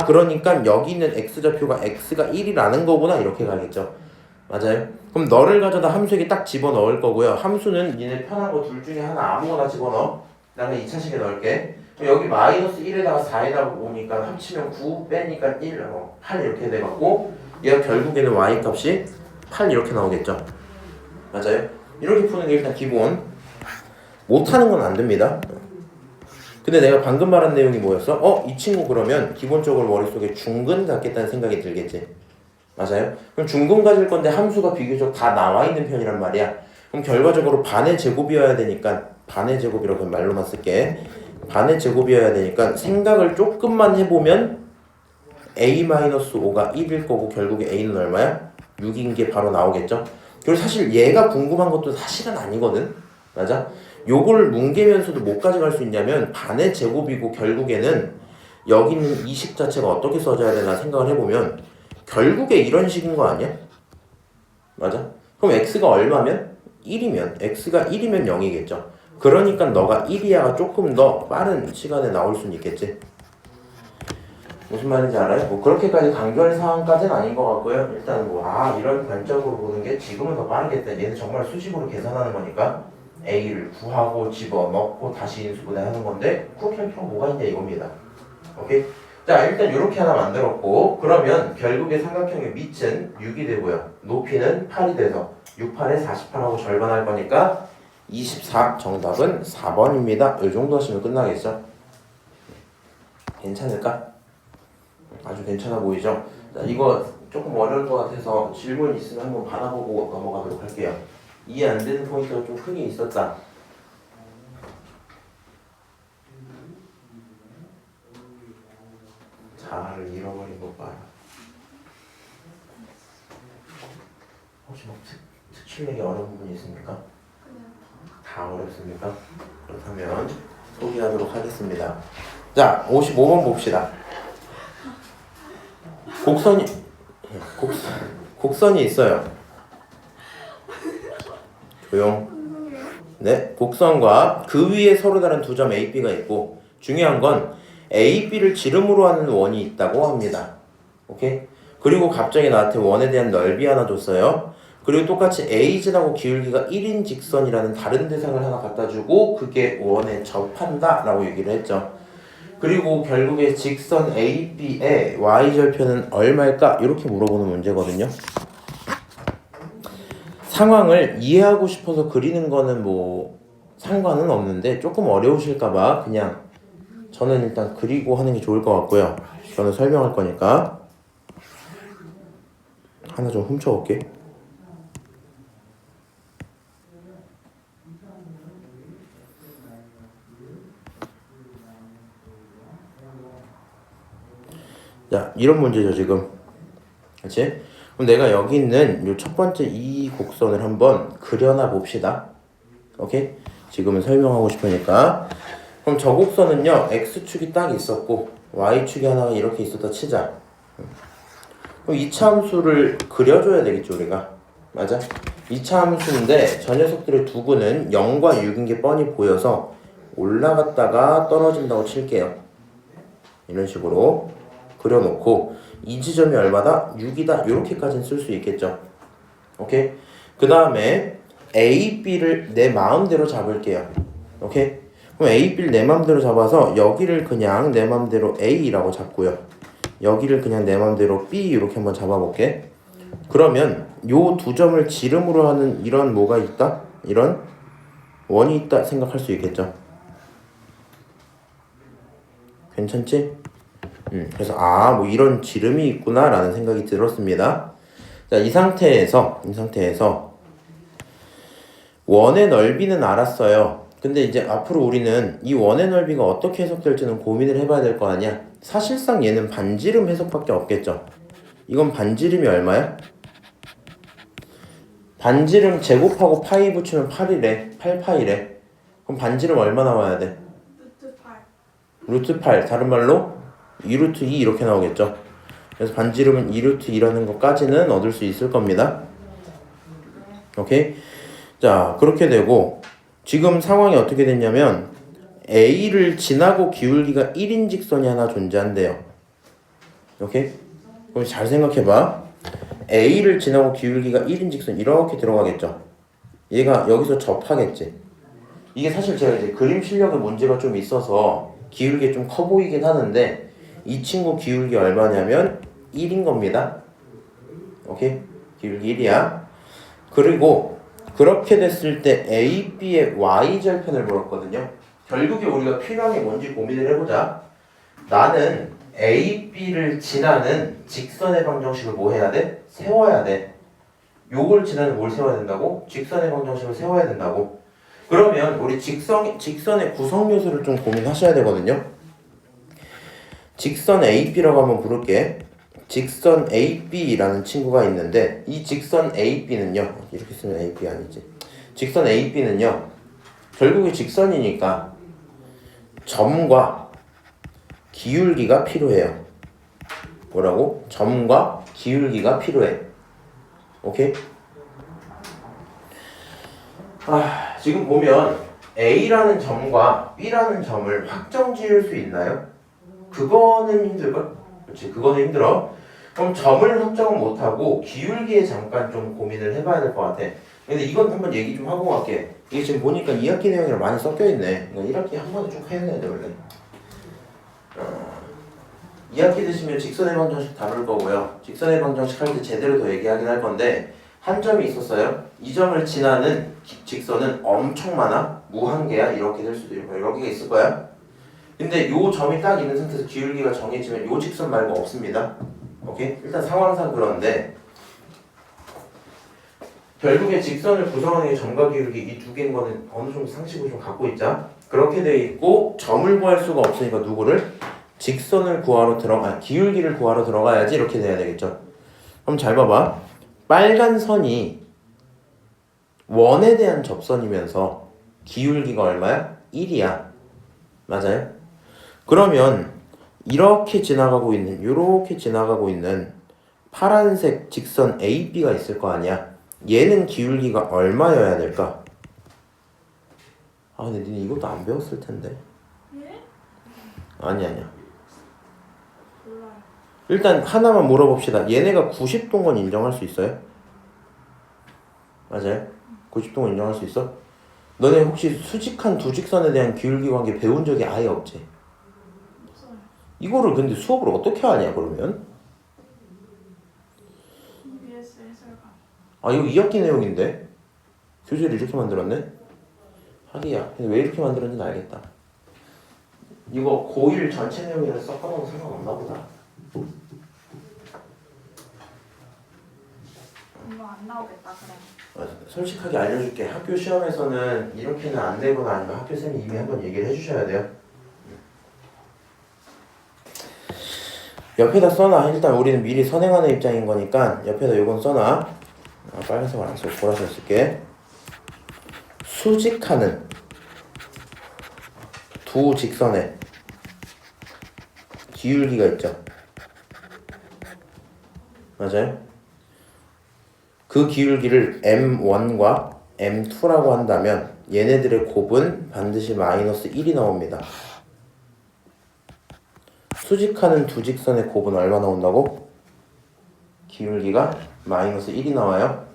그러니까 여기 있는 x좌표가 x가 1이라는 거구나 이렇게 가겠죠. 맞아요? 그럼 너를 가져다 함수에게 딱 집어넣을 거고요. 함수는 니네 편한 거 둘 중에 하나 아무거나 집어넣어. 나는 2차식에 넣을게. 여기 마이너스 1에다가 4에다가 오니까 합치면 9 빼니까 1, 8 이렇게 돼갖고 얘가 결국에는 y 값이 8 이렇게 나오겠죠. 맞아요? 이렇게 푸는 게 일단 기본. 못하는 건 안 됩니다. 근데 내가 방금 말한 내용이 뭐였어? 이 친구 그러면 기본적으로 머릿속에 중근 갖겠다는 생각이 들겠지. 맞아요? 그럼 중근 가질 건데 함수가 비교적 다 나와 있는 편이란 말이야. 그럼 결과적으로 반의 제곱이어야 되니까 반의 제곱이라고 말로만 쓸게. 반의 제곱이어야 되니까 생각을 조금만 해보면 a-5가 1일 거고 결국에 a는 얼마야? 6인 게 바로 나오겠죠? 그리고 사실 얘가 궁금한 것도 사실은 아니거든? 맞아? 요걸 뭉개면서도 못 가져갈 수 있냐면 반의 제곱이고 결국에는 여기 있는 이 식 자체가 어떻게 써져야 되나 생각을 해보면 결국에 이런 식인 거 아니야? 맞아? 그럼 x가 얼마면? 1이면 x가 1이면 0이겠죠. 그러니까 너가 1이야가 조금 더 빠른 시간에 나올 수는 있겠지. 무슨 말인지 알아요? 뭐 그렇게까지 강조할 사항까지는 아닌 것 같고요. 일단 뭐 이런 관점으로 보는 게 지금은 더 빠르겠다. 얘는 정말 수식으로 계산하는 거니까 A를 구하고 집어넣고 다시 인수분해하는 건데 그렇게 할 필요가 뭐가 있냐 이겁니다. 오케이? 자 일단 이렇게 하나 만들었고 그러면 결국에 삼각형의 밑은 6이 되고요. 높이는 8이 돼서 6, 8에 48하고 절반할 거니까 24 정답은 4번입니다. 이 정도 하시면 끝나겠죠? 괜찮을까? 아주 괜찮아 보이죠? 자, 이거 조금 어려울 것 같아서 질문 있으면 한번 받아보고 넘어가도록 할게요. 이해 안 되는 포인트가 좀 크게 있었다. 자아를 잃어버린 것 봐요. 혹시 뭐 특출나게 어려운 부분이 있습니까? 다 어렵습니까? 그렇다면 소개하도록 하겠습니다. 자, 55번 봅시다. 곡선이 있어요. 조용. 네, 곡선과 그 위에 서로 다른 두 점 A, B가 있고 중요한 건 A, B를 지름으로 하는 원이 있다고 합니다. 오케이? 그리고 갑자기 나한테 원에 대한 넓이 하나 줬어요. 그리고 똑같이 A 지나고 기울기가 1인 직선이라는 다른 대상을 하나 갖다 주고 그게 원에 접한다 라고 얘기를 했죠. 그리고 결국에 직선 AB의 y절편은 얼마일까? 이렇게 물어보는 문제거든요. 상황을 이해하고 싶어서 그리는 거는 뭐 상관은 없는데 조금 어려우실까봐 그냥 저는 일단 그리고 하는 게 좋을 것 같고요. 저는 설명할 거니까 하나 좀 훔쳐올게. 자, 이런 문제죠 지금. 그렇지? 그럼 내가 여기 있는 요 첫 번째 이 곡선을 한번 그려놔 봅시다. 오케이? 지금은 설명하고 싶으니까. 그럼 저 곡선은요 x축이 딱 있었고 y축이 하나가 이렇게 있었다 치자. 그럼 이차 함수를 그려줘야 되겠죠 우리가. 맞아? 이차 함수인데 저 녀석들의 두구는 0과 6인 게 뻔히 보여서 올라갔다가 떨어진다고 칠게요. 이런 식으로 그려놓고 이 지점이 얼마다? 6이다. 이렇게까지는 쓸 수 있겠죠. 오케이? 그 다음에 A, B를 내 마음대로 잡을게요. 오케이? 그럼 A, B를 내 마음대로 잡아서 여기를 그냥 내 마음대로 A라고 잡고요. 여기를 그냥 내 마음대로 B 이렇게 한번 잡아볼게. 그러면 요 두 점을 지름으로 하는 이런 뭐가 있다? 이런 원이 있다 생각할 수 있겠죠. 괜찮지? 그래서 뭐 이런 지름이 있구나 라는 생각이 들었습니다. 자, 이 상태에서 원의 넓이는 알았어요. 근데 이제 앞으로 우리는 이 원의 넓이가 어떻게 해석될지는 고민을 해봐야 될 거 아니야. 사실상 얘는 반지름 해석밖에 없겠죠. 이건 반지름이 얼마야? 반지름 제곱하고 파이 붙이면 8이래. 8파이래. 그럼 반지름 얼마 나와야 돼? 루트 8. 다른 말로 2루트 2 이렇게 나오겠죠. 그래서 반지름은 2루트 2라는 것까지는 얻을 수 있을 겁니다. 오케이? 자, 그렇게 되고 지금 상황이 어떻게 됐냐면 A를 지나고 기울기가 1인 직선이 하나 존재한대요. 오케이? 그럼 잘 생각해봐. A를 지나고 기울기가 1인 직선 이렇게 들어가겠죠. 얘가 여기서 접하겠지. 이게 사실 제가 이제 그림 실력에 문제가 좀 있어서 기울기 좀 커 보이긴 하는데 이 친구 기울기 얼마냐면 1인 겁니다. 오케이? 기울기 1이야. 그리고 그렇게 됐을 때 A, B의 y절편을 물었거든요. 결국에 우리가 필요한 게 뭔지 고민을 해보자. 나는 A, B를 지나는 직선의 방정식을 뭐 해야 돼? 세워야 돼. 요걸 지나는 뭘 세워야 된다고? 직선의 방정식을 세워야 된다고. 그러면 우리 직선의 구성 요소를 좀 고민하셔야 되거든요. 직선 AB라고 한번 부를게. 직선 AB라는 친구가 있는데 이 직선 AB는요. 이렇게 쓰면 AB 아니지. 직선 AB는요. 결국에 직선이니까 점과 기울기가 필요해요. 뭐라고? 점과 기울기가 필요해. 오케이? 지금 보면 A라는 점과 B라는 점을 확정 지을 수 있나요? 그거는 힘들걸? 그렇지, 그거는 힘들어. 그럼 점을 확정은 못하고 기울기에 잠깐 좀 고민을 해봐야 될 것 같아. 근데 이건 한번 얘기 좀 하고 갈게. 이게 지금 보니까 2학기 내용이랑 많이 섞여있네. 1학기 한 번에 쭉 해야 돼 원래. 2학기 되시면 직선의 방정식 다룰 거고요. 직선의 방정식 할 때 제대로 더 얘기하긴 할 건데 한 점이 있었어요. 이 점을 지나는 직선은 엄청 많아. 무한계야. 이렇게 될 수도 있고 이렇게 있을 거야. 근데 요 점이 딱 있는 상태에서 기울기가 정해지면 요 직선 말고 없습니다. 오케이? 일단 상황상 그런데 결국에 직선을 구성하는 게 점과 기울기 이 두 개인 거는 어느 정도 상식을 좀 갖고 있자. 그렇게 돼 있고 점을 구할 수가 없으니까 누구를? 직선을 구하러 기울기를 구하러 들어가야지 이렇게 돼야 되겠죠. 그럼 잘 봐봐. 빨간 선이 원에 대한 접선이면서 기울기가 얼마야? 1이야. 맞아요? 그러면 이렇게 지나가고 있는 파란색 직선 AB가 있을 거 아니야. 얘는 기울기가 얼마여야 될까? 근데 니네 이것도 안 배웠을 텐데. 예? 아니야. 몰라요. 일단 하나만 물어봅시다. 얘네가 90도인 인정할 수 있어요? 맞아요? 90도 인정할 수 있어? 너네 혹시 수직한 두 직선에 대한 기울기 관계 배운 적이 아예 없지? 없어요. 이거를 근데 수업을 어떻게 하냐 그러면? EBS 해설가. 이거 2학기 내용인데? 교재를 이렇게 만들었네? 하기야. 근데 왜 이렇게 만들었는지 알겠다. 이거 고1 전체 내용이랑 섞어놓으면 상관없나 보다. 이거 안 나오겠다 그럼. 솔직하게 알려줄게. 학교 시험에서는 이렇게는 안 되거나 아니면 학교쌤이 이미 한번 얘기를 해주셔야 돼요. 옆에다 써놔. 일단 우리는 미리 선행하는 입장인 거니까 옆에다 요건 써놔. 빨간색을 안 쓰고 보라색 쓸게. 수직하는 두 직선에 기울기가 있죠. 맞아요? 그 기울기를 M1과 M2라고 한다면 얘네들의 곱은 반드시 마이너스 1이 나옵니다. 수직하는 두 직선의 곱은 얼마 나온다고? 기울기가 마이너스 1이 나와요.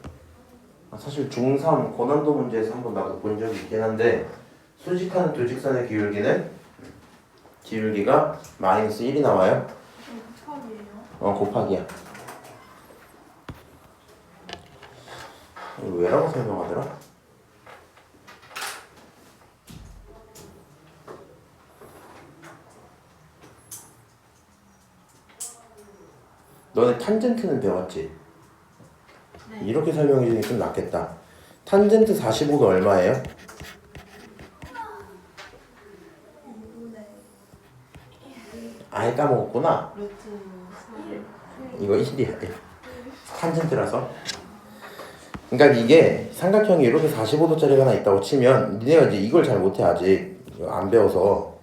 사실 중3 고난도 문제에서 한번 나도 본 적이 있긴 한데 수직하는 두 직선의 기울기가 마이너스 1이 나와요. 이거 곱하기예요? 곱하기야. 이거 왜라고 설명하더라? 너네 탄젠트는 배웠지? 네. 이렇게 설명해 주는 게 좀 낫겠다. 탄젠트 45도 얼마예요? 2분의 아예 까먹었구나. 루트 3. 이거 1이야. 탄젠트라서. 그러니까 이게 삼각형이 이렇게 45도짜리가 하나 있다고 치면 니네가 이제 이걸 잘 못해 아직 안 배워서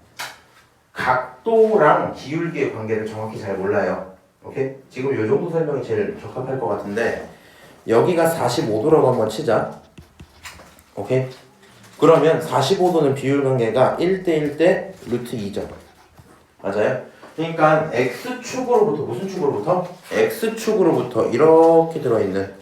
각도랑 기울기의 관계를 정확히 잘 몰라요. 오케이? 지금 이 정도 설명이 제일 적합할 것 같은데 여기가 45도라고 한번 치자. 오케이? 그러면 45도는 비율 관계가 1대1 대 루트 2죠. 맞아요? 그러니까 X축으로부터 무슨 축으로부터? X축으로부터 이렇게 들어있는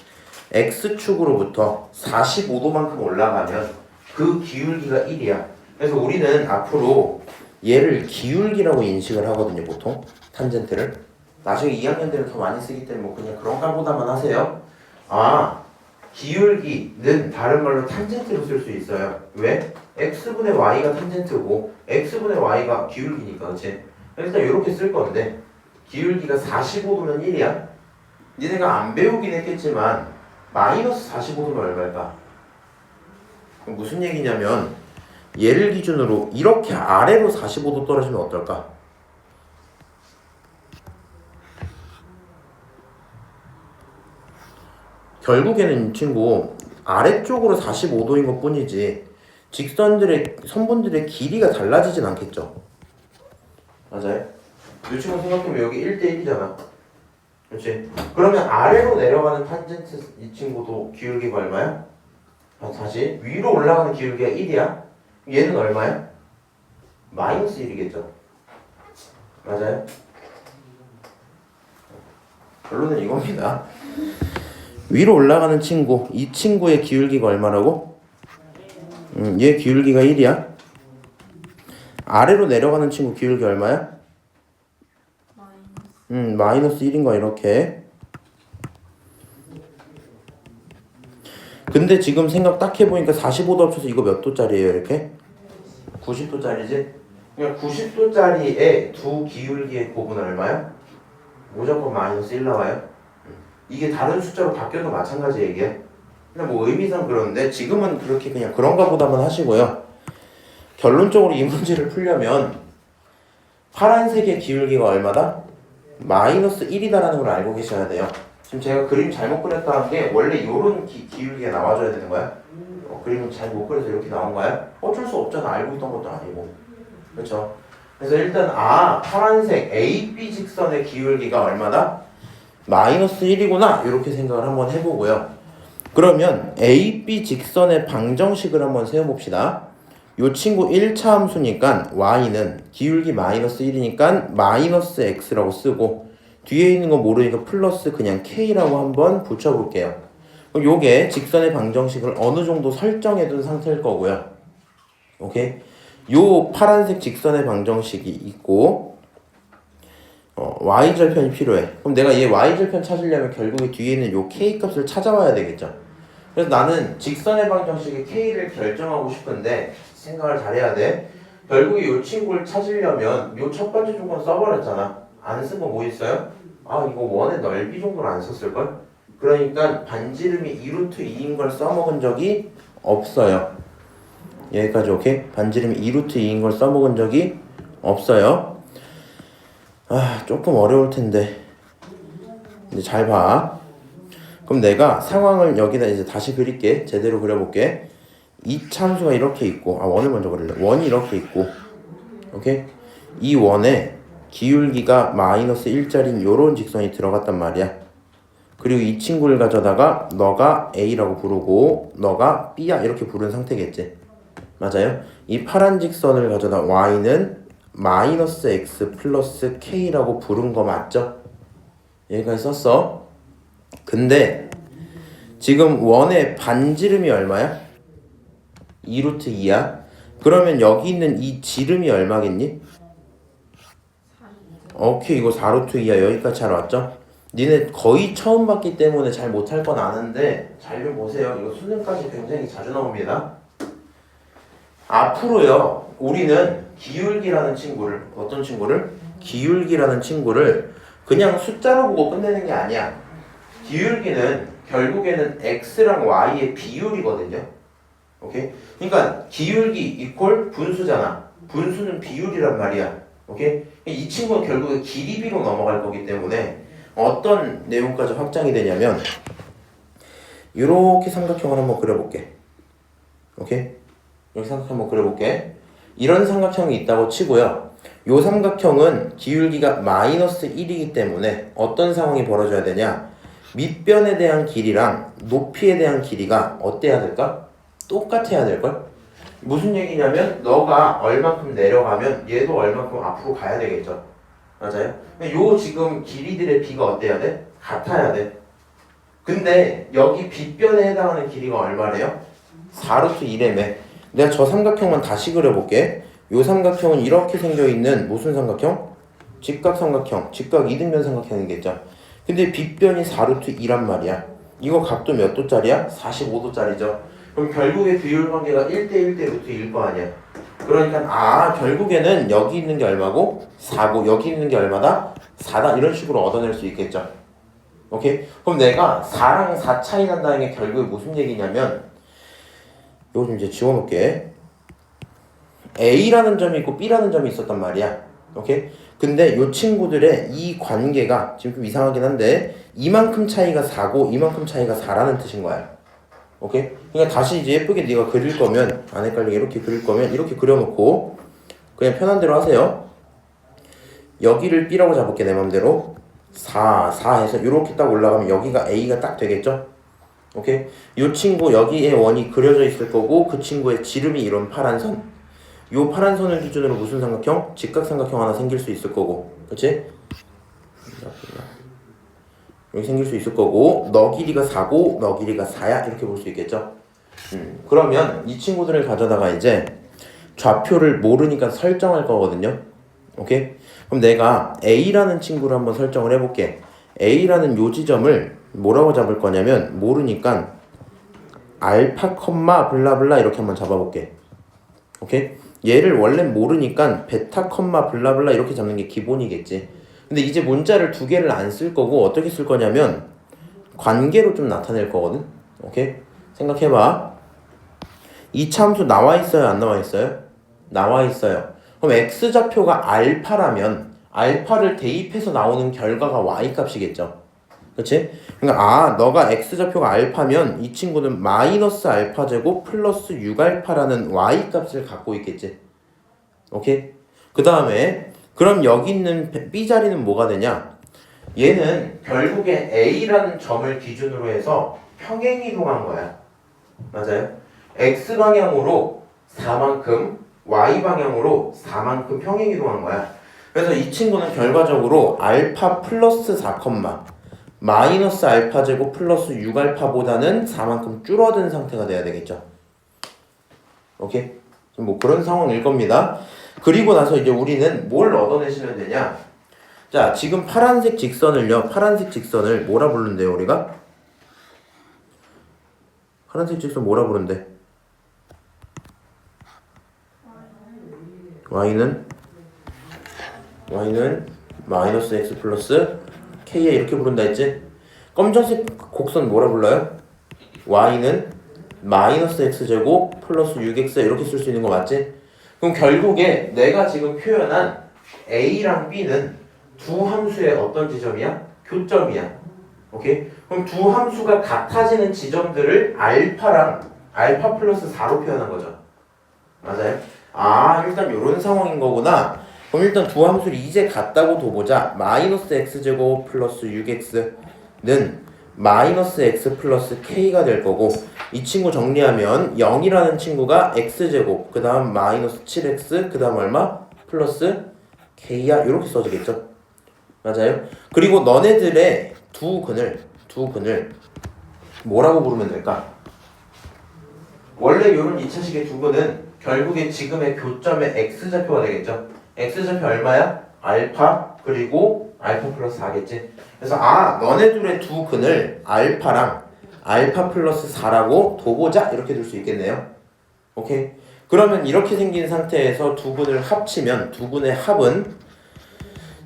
X축으로부터 45도만큼 올라가면 그 기울기가 1이야. 그래서 우리는 앞으로 얘를 기울기라고 인식을 하거든요. 보통 탄젠트를. 나중에 2학년 때는 더 많이 쓰기 때문에 뭐 그냥 그런 까보다만 하세요. 기울기는 다른 말로 탄젠트로 쓸 수 있어요. 왜? X분의 Y가 탄젠트고 X분의 Y가 기울기니까. 그치? 일단 이렇게 쓸 건데 기울기가 45도면 1이야. 니네가 안 배우긴 했겠지만 마이너스 45도면 얼마일까? 그럼 무슨 얘기냐면 얘를 기준으로 이렇게 아래로 45도 떨어지면 어떨까? 결국에는 이 친구 아래쪽으로 45도인 것 뿐이지 선분들의 길이가 달라지진 않겠죠. 맞아요? 이 친구 생각해보면 여기 1대1이잖아. 그렇지? 그러면 아래로 내려가는 탄젠트 이 친구도 기울기가 얼마야? 다시 위로 올라가는 기울기가 1이야? 얘는 얼마야? 마이너스 1이겠죠? 맞아요? 결론은 이겁니다. 위로 올라가는 친구, 이 친구의 기울기가 얼마라고? 얘 기울기가 1이야. 아래로 내려가는 친구 기울기 얼마야? 마이너스 1인 거야 이렇게. 근데 지금 생각 딱 해보니까 45도 합쳐서 이거 몇 도짜리예요 이렇게? 90도짜리지? 그러니까 90도짜리의 두 기울기의 곱은 얼마야? 무조건 마이너스 1 나와요. 이게 다른 숫자로 바뀌어도 마찬가지 얘기야. 근데 뭐 의미상 그러는데 지금은 그렇게 그냥 그런가 보다만 하시고요. 결론적으로 이 문제를 풀려면 파란색의 기울기가 얼마다? 마이너스 1이다라는 걸 알고 계셔야 돼요. 지금 제가 그림 잘못 그렸다는 게 원래 이런 기울기가 나와줘야 되는 거야. 그림은 잘 못 그려서 이렇게 나온 거야? 어쩔 수 없잖아. 알고 있던 것도 아니고. 그렇죠? 그래서 일단 파란색 AB 직선의 기울기가 얼마다? 마이너스 1이구나 이렇게 생각을 한번 해보고요. 그러면 AB 직선의 방정식을 한번 세워봅시다. 요 친구 1차 함수니까 y는 기울기 마이너스 1이니까 마이너스 x라고 쓰고 뒤에 있는 거 모르니까 플러스 그냥 k라고 한번 붙여볼게요. 그럼 요게 직선의 방정식을 어느 정도 설정해둔 상태일 거고요. 오케이? 요 파란색 직선의 방정식이 있고 y절편이 필요해. 그럼 내가 얘 y절편 찾으려면 결국에 뒤에 있는 요 k 값을 찾아와야 되겠죠. 그래서 나는 직선의 방정식의 k를 결정하고 싶은데 생각을 잘해야 돼. 결국에 요 친구를 찾으려면 요 첫 번째 조건 써버렸잖아. 안 쓴 거 뭐 있어요? 이거 원의 넓이 정도는 안 썼을걸? 그러니까 반지름이 2루트 2인 걸 써먹은 적이 없어요. 여기까지 오케이? 반지름이 2루트 2인 걸 써먹은 적이 없어요. 조금 어려울 텐데 이제 잘 봐. 그럼 내가 상황을 여기다 이제 다시 그릴게. 제대로 그려볼게. 이 참수가 이렇게 있고 원을 먼저 그릴래. 원이 이렇게 있고 오케이? 이 원에 기울기가 마이너스 1짜리인 요런 직선이 들어갔단 말이야. 그리고 이 친구를 가져다가 너가 A라고 부르고 너가 B야 이렇게 부른 상태겠지. 맞아요? 이 파란 직선을 가져다 Y는 마이너스 X 플러스 K라고 부른 거 맞죠? 여기까지 썼어. 근데 지금 원의 반지름이 얼마야? 2루트 2야. 그러면 여기 있는 이 지름이 얼마겠니? 오케이, 이거 4루트 2야. 여기까지 잘 왔죠? 니네 거의 처음 봤기 때문에 잘 못할 건 아는데 잘 좀 보세요. 이거 수능까지 굉장히 자주 나옵니다. 앞으로요, 우리는 기울기라는 친구를, 어떤 친구를? 기울기라는 친구를 그냥 숫자로 보고 끝내는 게 아니야. 기울기는 결국에는 x랑 y의 비율이거든요. 오케이? 그러니까 기울기 이퀄 분수잖아. 분수는 비율이란 말이야. 오케이? 이 친구는 결국에 길이비로 넘어갈 거기 때문에 어떤 내용까지 확장이 되냐면 이렇게 삼각형을 한번 그려볼게. 오케이? 여기 삼각형 한번 그려볼게. 이런 삼각형이 있다고 치고요. 이 삼각형은 기울기가 마이너스 1이기 때문에 어떤 상황이 벌어져야 되냐? 밑변에 대한 길이랑 높이에 대한 길이가 어때야 될까? 똑같아야 될걸? 무슨 얘기냐면 너가 얼만큼 내려가면 얘도 얼만큼 앞으로 가야 되겠죠. 맞아요? 요 지금 길이들의 비가 어때야 돼? 같아야 돼. 근데 여기 빗변에 해당하는 길이가 얼마래요? 4루트 1이래. 내가 저 삼각형만 다시 그려볼게. 요 삼각형은 이렇게 생겨있는 무슨 삼각형? 직각삼각형, 직각 이등변 삼각형이겠죠. 근데 빗변이 4루트 2란 말이야. 이거 각도 몇 도짜리야? 45도짜리죠. 그럼 결국에 비율 관계가 1대 1대 루트 1일 거 아니야. 그러니까 결국에는 여기 있는 게 얼마고? 4고 여기 있는 게 얼마다? 4다. 이런 식으로 얻어낼 수 있겠죠. 오케이? 그럼 내가 4랑 4 차이 난다는 게 결국에 무슨 얘기냐면 이거 좀 이제 지워놓을게. A라는 점이 있고 B라는 점이 있었단 말이야. 오케이? 근데 이 친구들의 이 관계가 지금 좀 이상하긴 한데 이만큼 차이가 4고 이만큼 차이가 4라는 뜻인 거야. 오케이? 그러니까 다시 이제 예쁘게 네가 그릴 거면 안 헷갈리게 이렇게 그릴 거면 이렇게 그려놓고 그냥 편한 대로 하세요. 여기를 B라고 잡을게. 내 맘대로 4 해서 이렇게 딱 올라가면 여기가 A가 딱 되겠죠? 오케이? 이 친구 여기에 원이 그려져 있을 거고 그 친구의 지름이 이런 파란 선. 요 파란 선을 기준으로 무슨 삼각형? 직각삼각형 하나 생길 수 있을 거고. 그치? 여기 생길 수 있을 거고 너 길이가 4고 너 길이가 4야 이렇게 볼 수 있겠죠. 그러면 이 친구들을 가져다가 이제 좌표를 모르니까 설정할 거거든요. 오케이? 그럼 내가 A라는 친구를 한번 설정을 해볼게. A라는 요 지점을 뭐라고 잡을 거냐면 모르니까 알파 컴마 블라블라 이렇게 한번 잡아볼게. 오케이? 얘를 원래 모르니까 베타 컴마 블라블라 이렇게 잡는 게 기본이겠지. 근데 이제 문자를 두 개를 안 쓸 거고 어떻게 쓸 거냐면 관계로 좀 나타낼 거거든. 오케이? 생각해봐. 이 참수 나와 있어요, 안 나와 있어요? 나와 있어요. 그럼 x좌표가 알파라면 알파를 대입해서 나오는 결과가 y 값이겠죠. 그치? 그러니까 너가 x좌표가 알파면 이 친구는 마이너스 알파 제곱 플러스 6알파라는 y 값을 갖고 있겠지. 오케이? 그 다음에 그럼 여기 있는 b 자리는 뭐가 되냐? 얘는 결국에 a라는 점을 기준으로 해서 평행이동한 거야. 맞아요? x 방향으로 4만큼 y 방향으로 4만큼 평행이동한 거야. 그래서 이 친구는 결과적으로 알파 플러스 4, 마이너스 알파 제곱 플러스 6알파보다는 4만큼 줄어든 상태가 돼야 되겠죠. 오케이? 뭐 그런 상황일 겁니다. 그리고 나서 이제 우리는 뭘 얻어내시면 되냐? 자, 지금 파란색 직선을요. 파란색 직선을 뭐라 부른대요, 우리가? 파란색 직선 뭐라 부른대? y는 마이너스 x 플러스 k에 이렇게 부른다 했지? 검정색 곡선 뭐라 불러요? y는 마이너스 x 제곱 플러스 6x 이렇게 쓸 수 있는 거 맞지? 그럼 결국에 내가 지금 표현한 a랑 b는 두 함수의 어떤 지점이야? 교점이야. 오케이? 그럼 두 함수가 같아지는 지점들을 알파 플러스 4로 표현한 거죠. 맞아요? 일단 이런 상황인 거구나. 그럼 일단 두 함수를 이제 같다고 둬보자. 마이너스 x제곱 플러스 6x는 마이너스 x 플러스 k가 될 거고 이 친구 정리하면 0이라는 친구가 x제곱 그 다음 마이너스 7x 그 다음 얼마? 플러스 k야 이렇게 써지겠죠. 맞아요? 그리고 너네들의 두 근을 뭐라고 부르면 될까? 원래 이런 2차식의 두 근은 결국에 지금의 교점의 x좌표가 되겠죠. x좌표 얼마야? 알파 그리고 알파 플러스 4겠지. 그래서 너네 둘의 두 근을 알파랑 알파 플러스 4라고 둬보자 이렇게 둘 수 있겠네요. 오케이? 그러면 이렇게 생긴 상태에서 두 근을 합치면 두 근의 합은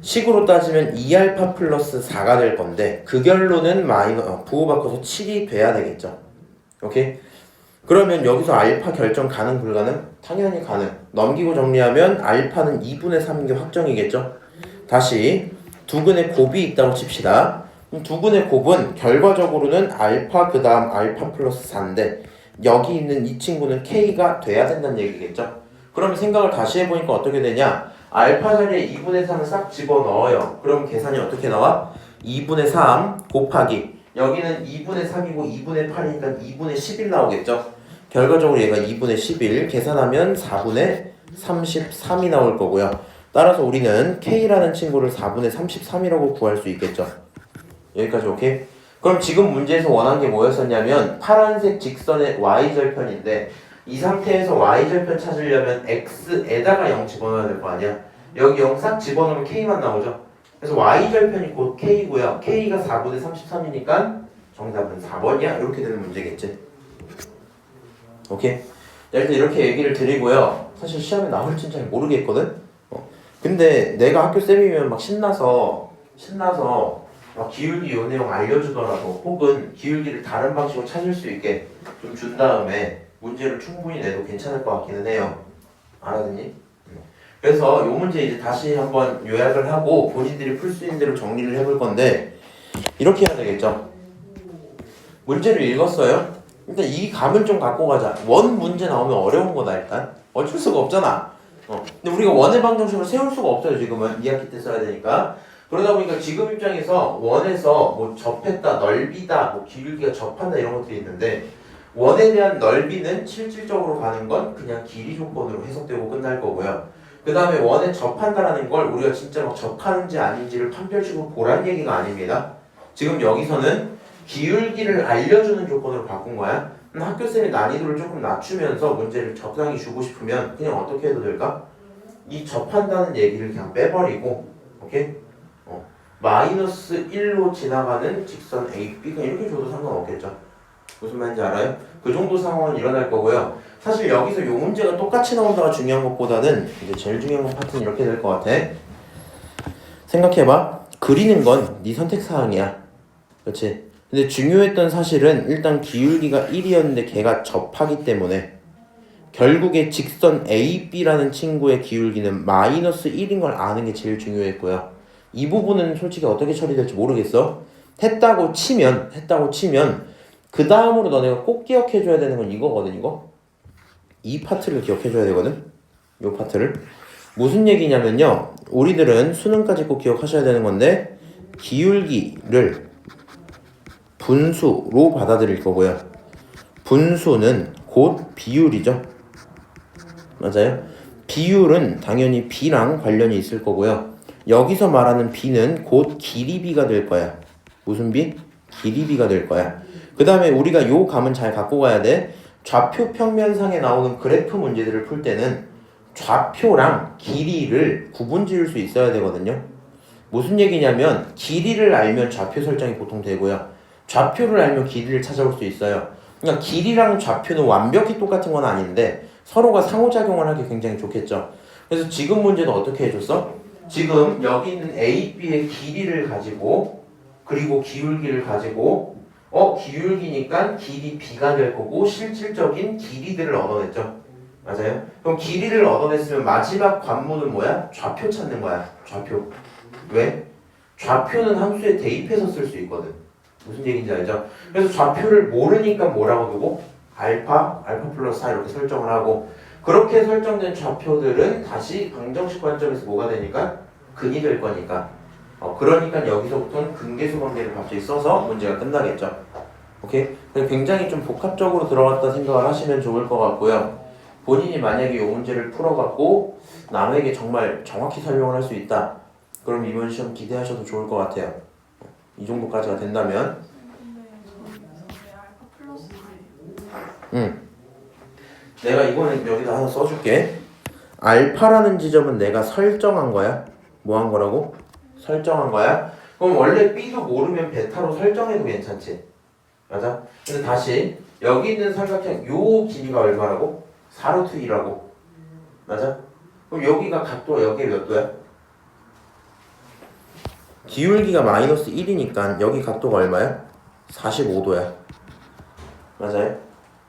식으로 따지면 2알파 플러스 4가 될 건데 그 결론은 부호 바꿔서 7이 돼야 되겠죠. 오케이? 그러면 여기서 알파 결정 가능 불가능? 당연히 가능. 넘기고 정리하면 알파는 2분의 3인 게 확정이겠죠. 다시 두 근의 곱이 있다고 칩시다. 두 근의 곱은 결과적으로는 알파 그 다음 알파 플러스 4인데 여기 있는 이 친구는 k가 돼야 된다는 얘기겠죠. 그러면 생각을 다시 해보니까 어떻게 되냐? 알파 자리에 2분의 3을 싹 집어넣어요. 그럼 계산이 어떻게 나와? 2분의 3 곱하기 여기는 2분의 3이고 2분의 8이니까 2분의 11 나오겠죠. 결과적으로 얘가 2분의 11 계산하면 4분의 33이 나올 거고요. 따라서 우리는 K라는 친구를 4분의 33이라고 구할 수 있겠죠. 여기까지 오케이? 그럼 지금 문제에서 원한 게 뭐였었냐면 파란색 직선의 Y절편인데 이 상태에서 Y절편 찾으려면 X에다가 0 집어넣어야 될 거 아니야? 여기 0 싹 집어넣으면 K만 나오죠? 그래서 Y절편이 곧 K고요. K가 4분의 33이니까 정답은 4번이야? 이렇게 되는 문제겠지. 오케이? 일단 이렇게 얘기를 드리고요. 사실 시험에 나올진 잘 모르겠거든? 근데 내가 학교 쌤이면 막 신나서 막 기울기 요 내용 알려주더라도 혹은 기울기를 다른 방식으로 찾을 수 있게 좀 준 다음에 문제를 충분히 내도 괜찮을 것 같기는 해요. 알았니? 그래서 요 문제 이제 다시 한번 요약을 하고 본인들이 풀 수 있는 대로 정리를 해볼 건데 이렇게 해야 되겠죠? 문제를 읽었어요? 일단 이 감을 좀 갖고 가자. 원 문제 나오면 어려운 거다 일단. 어쩔 수가 없잖아. 근데 우리가 원의 방정식을 세울 수가 없어요 지금은. 2학기 때 써야 되니까. 그러다 보니까 지금 입장에서 원에서 뭐 접했다, 넓이다, 뭐 기울기가 접한다 이런 것들이 있는데 원에 대한 넓이는 실질적으로 가는 건 그냥 길이 조건으로 해석되고 끝날 거고요. 그 다음에 원에 접한다라는 걸 우리가 진짜 막 접하는지 아닌지를 판별식으로 보란 얘기가 아닙니다. 지금 여기서는 기울기를 알려주는 조건으로 바꾼 거야. 학교쌤이 난이도를 조금 낮추면서 문제를 적당히 주고 싶으면 그냥 어떻게 해도 될까? 이 접한다는 얘기를 그냥 빼버리고, 오케이? 마이너스 1로 지나가는 직선 AB 그냥 이렇게 줘도 상관없겠죠. 무슨 말인지 알아요? 그 정도 상황은 일어날 거고요. 사실 여기서 요 문제가 똑같이 나온다가 중요한 것보다는 이제 제일 중요한 건 파트는 이렇게 될 것 같아. 생각해봐. 그리는 건 네 선택 사항이야. 그렇지? 근데 중요했던 사실은 일단 기울기가 1이었는데 걔가 접하기 때문에 결국에 직선 AB라는 친구의 기울기는 마이너스 1인 걸 아는 게 제일 중요했고요. 이 부분은 솔직히 어떻게 처리될지 모르겠어. 했다고 치면 그 다음으로 너네가 꼭 기억해줘야 되는 건 이거거든. 이 파트를 기억해줘야 되거든. 이 파트를 무슨 얘기냐면요, 우리들은 수능까지 꼭 기억하셔야 되는 건데 기울기를 분수로 받아들일 거고요. 분수는 곧 비율이죠. 맞아요? 비율은 당연히 B랑 관련이 있을 거고요. 여기서 말하는 B는 곧 길이 B가 될 거야. 무슨 B? 길이 B가 될 거야. 그 다음에 우리가 요 감은 잘 갖고 가야 돼. 좌표 평면상에 나오는 그래프 문제들을 풀 때는 좌표랑 길이를 구분 지을 수 있어야 되거든요. 무슨 얘기냐면 길이를 알면 좌표 설정이 보통 되고요. 좌표를 알면 길이를 찾아올 수 있어요. 그러니까 길이랑 좌표는 완벽히 똑같은 건 아닌데 서로가 상호작용을 하기 굉장히 좋겠죠. 그래서 지금 문제도 어떻게 해줬어? 지금 여기 있는 A, B의 길이를 가지고 그리고 기울기를 가지고 기울기니까 길이 B가 될 거고 실질적인 길이들을 얻어냈죠. 맞아요? 그럼 길이를 얻어냈으면 마지막 관문은 뭐야? 좌표 찾는 거야. 좌표. 왜? 좌표는 함수에 대입해서 쓸 수 있거든. 무슨 얘기인지 알죠? 그래서 좌표를 모르니까 뭐라고 두고? 알파 플러스 4 이렇게 설정을 하고, 그렇게 설정된 좌표들은 다시 방정식 관점에서 뭐가 되니까? 근이 될 거니까. 그러니까 여기서부터는 근계수 관계를 갑자기 써서 문제가 끝나겠죠. 오케이? 굉장히 좀 복합적으로 들어갔다 생각을 하시면 좋을 것 같고요. 본인이 만약에 이 문제를 풀어갖고 남에게 정말 정확히 설명을 할 수 있다, 그럼 이번 시험 기대하셔도 좋을 것 같아요. 이 정도까지가 된다면. 근데 저는 왜 알파 플러스 4예요? 응. 내가 이거는 여기다 하나 써줄게. 알파라는 지점은 내가 설정한 거야. 뭐 한 거라고? 설정한 거야. 그럼 원래 B도 모르면 베타로 설정해도 괜찮지. 맞아? 근데 다시 여기 있는 삼각형 요 길이가 얼마라고? 4루트 2라고. 맞아? 그럼 여기가 각도가 여기 몇 도야? 기울기가 마이너스 1이니까 여기 각도가 얼마야? 45도야. 맞아요?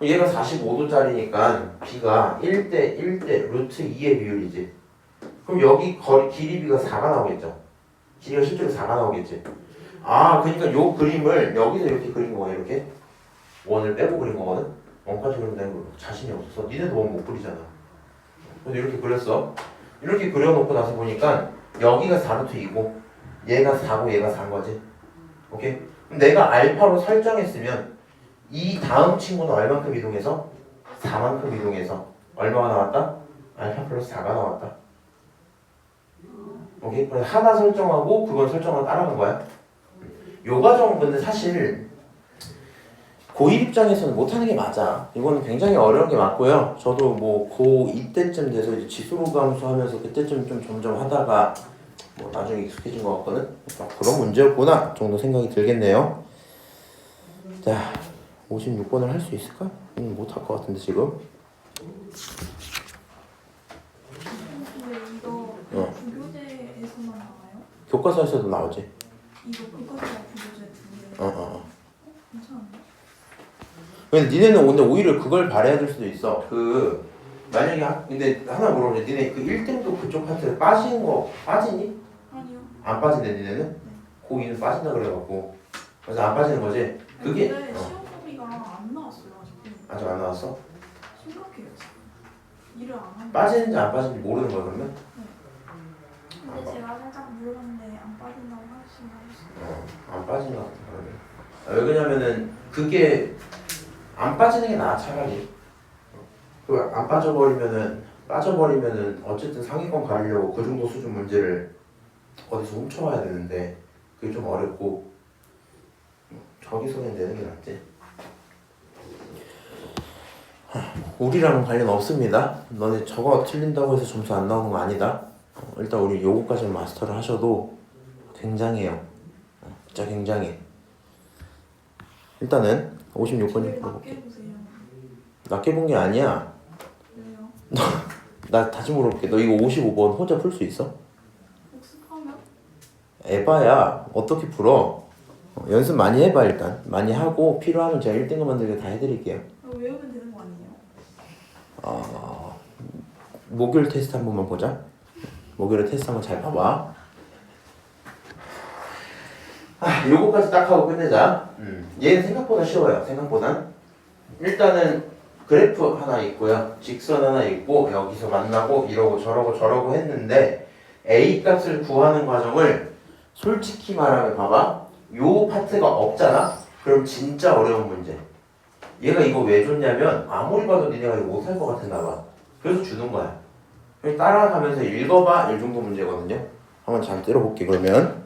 얘가 45도짜리니까 B가 1대 1대 루트 2의 비율이지. 그럼 여기 길이 B가 4가 나오겠죠. 길이가 실제로 4가 나오겠지. 그러니까 요 그림을 여기서 이렇게 그린 거야. 이렇게 원을 빼고 그린 거거든. 원까지 그린다는 거 자신이 없어서 니네도 원 못 그리잖아. 그래서 이렇게 그렸어. 이렇게 그려놓고 나서 보니까 여기가 4루트 2고 얘가 4고 얘가 4인 거지. 오케이? 그럼 내가 알파로 설정했으면 이 다음 친구는 얼만큼 이동해서? 4만큼 이동해서 얼마가 나왔다? 알파 플러스 4가 나왔다. 오케이? 그래서 하나 설정하고 그건 설정을 따라간 거야. 요 과정은 근데 사실 고1 입장에서는 못하는 게 맞아. 이거는 굉장히 어려운 게 맞고요. 저도 뭐 고2 때쯤 돼서 이제 지수로 감수하면서 그때쯤 좀 점점 하다가 뭐 나중에 익숙해진 것 같거든. 그런 문제였구나 정도 생각이 들겠네요. 자, 56번을 할 수 있을까? 못할 것 같은데 지금. 근데 이거 부교재에서만 나와요? 교과서에서도 나오지. 이거 교과서와 부교재 두 개. 괜찮은데? 근데 니네는 오늘 오히려 그걸 바래야 될 수도 있어. 만약에 근데 하나 물어보자. 니네 그 1등도 그쪽 파트에 빠지는 거 빠지니? 아니요. 안 빠진대 니네는? 고2는 빠진다 그래갖고. 그래서 안 빠지는 거지? 그게 근데 시험 범위가 안 나왔어요 아직도. 아직 안 나왔어? 심각해요. 일을 안 하는. 빠지는지 안 빠지는지 모르는 거야 그러면? 근데 제가 살짝 물어봤는데 안 빠진다고 하시더라고요. 안 빠지는 것 같아 그러면. 왜 그러냐면은 그게 안 빠지는 게 나아 차라리. 안 빠져버리면은 어쨌든 상위권 가려고 그 정도 수준 문제를 어디서 훔쳐와야 되는데 그게 좀 어렵고. 저기서 그냥 내는 게 낫지. 우리랑은 관련 없습니다. 너네 저거 틀린다고 해서 점수 안 나오는 거 아니다. 일단 우리 요거까지는 마스터를 하셔도 굉장해요. 진짜 굉장해. 일단은 56번 왜 낮게 보세요? 낮게 본 게 아니야. 왜요? 나 다시 물어볼게. 너 이거 55번 혼자 풀 수 있어? 복습하면? 에바야. 어떻게 풀어? 연습 많이 해봐. 일단 많이 하고 필요하면 제가 1등급 만들게 다 해드릴게요. 외우면 되는 거 아니에요? 목요일 테스트 한 번만 보자. 목요일 테스트 한번 잘 봐봐. 요거까지 딱 하고 끝내자. 얘는 생각보다 쉬워요. 생각보다. 일단은 그래프 하나 있고요. 직선 하나 있고 여기서 만나고 이러고 저러고 했는데 A 값을 구하는 과정을 솔직히 말하면 봐봐. 요 파트가 없잖아? 그럼 진짜 어려운 문제. 얘가 이거 왜 줬냐면 아무리 봐도 니네가 이거 못할 것 같았나 봐. 그래서 주는 거야. 그래서 따라가면서 읽어봐. 이 정도 문제거든요. 한번 잘 때려볼게 그러면.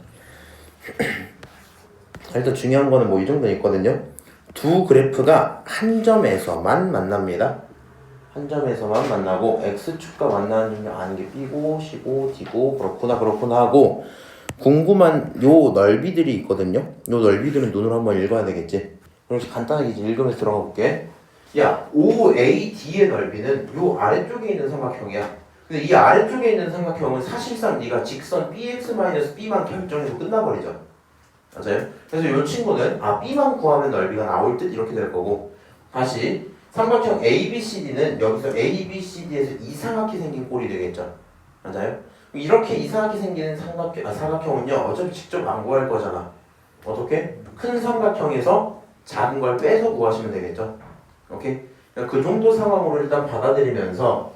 일단 중요한 거는 뭐 이 정도 있거든요. 두 그래프가 한 점에서만 만납니다. 한 점에서만 만나고 x축과 만나는 점이 아는 게 b고 c고 d고 그렇구나 하고 궁금한 요 넓이들이 있거든요. 요 넓이들은 눈으로 한번 읽어야 되겠지. 그래서 간단하게 이제 읽으면서 들어가 볼게. 야, OAD의 넓이는 요 아래쪽에 있는 삼각형이야. 근데 이 아래쪽에 있는 삼각형은 사실상 네가 직선 bx-b만 결정해서 끝나버리죠. 맞아요? 그래서 이 친구는 b만 구하면 넓이가 나올 듯 이렇게 될 거고, 다시 삼각형 ABCD는 여기서 ABCD에서 이상하게 생긴 꼴이 되겠죠. 맞아요? 이렇게 이상하게 생기는 사각형은요 어차피 직접 안 구할 거잖아. 어떻게? 큰 삼각형에서 작은 걸 빼서 구하시면 되겠죠. 오케이? 그 정도 상황으로 일단 받아들이면서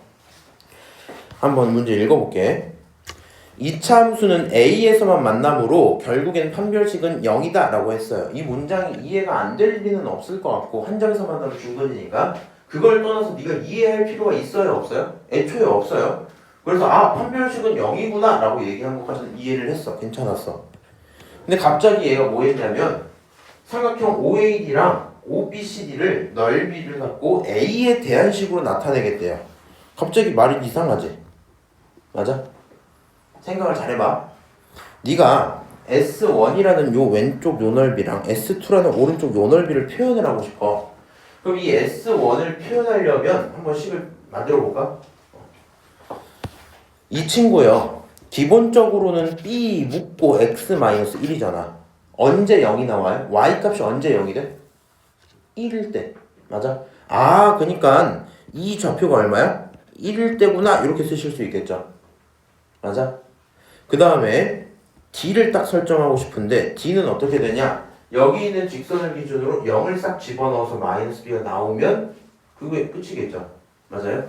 한번 문제 읽어볼게. 이차 함수는 A에서만 만나므로 결국엔 판별식은 0이다 라고 했어요. 이 문장이 이해가 안 될 리는 없을 것 같고 한 점에서 만나면 중근이니까 그걸 떠나서 네가 이해할 필요가 있어요 없어요? 애초에 없어요. 그래서 판별식은 0이구나 라고 얘기한 것까지는 이해를 했어. 괜찮았어. 근데 갑자기 얘가 뭐 했냐면 삼각형 OAD랑 OBCD를 넓이를 갖고 A에 대한 식으로 나타내겠대요. 갑자기 말이 이상하지? 맞아? 생각을 잘해봐. 네가 S1이라는 요 왼쪽 요 넓이랑 S2라는 오른쪽 요 넓이를 표현을 하고 싶어. 그럼 이 S1을 표현하려면 한번 식을 만들어 볼까? 이 친구요. 기본적으로는 B 묶고 X-1이잖아. 언제 0이 나와요? Y 값이 언제 0이 돼? 1일 때. 맞아? 그러니까 이 좌표가 얼마야? 1일 때구나. 이렇게 쓰실 수 있겠죠. 맞아? 그 다음에 D를 딱 설정하고 싶은데 D는 어떻게 되냐? 여기 있는 직선을 기준으로 0을 싹 집어넣어서 마이너스 B가 나오면 그게 끝이겠죠. 맞아요?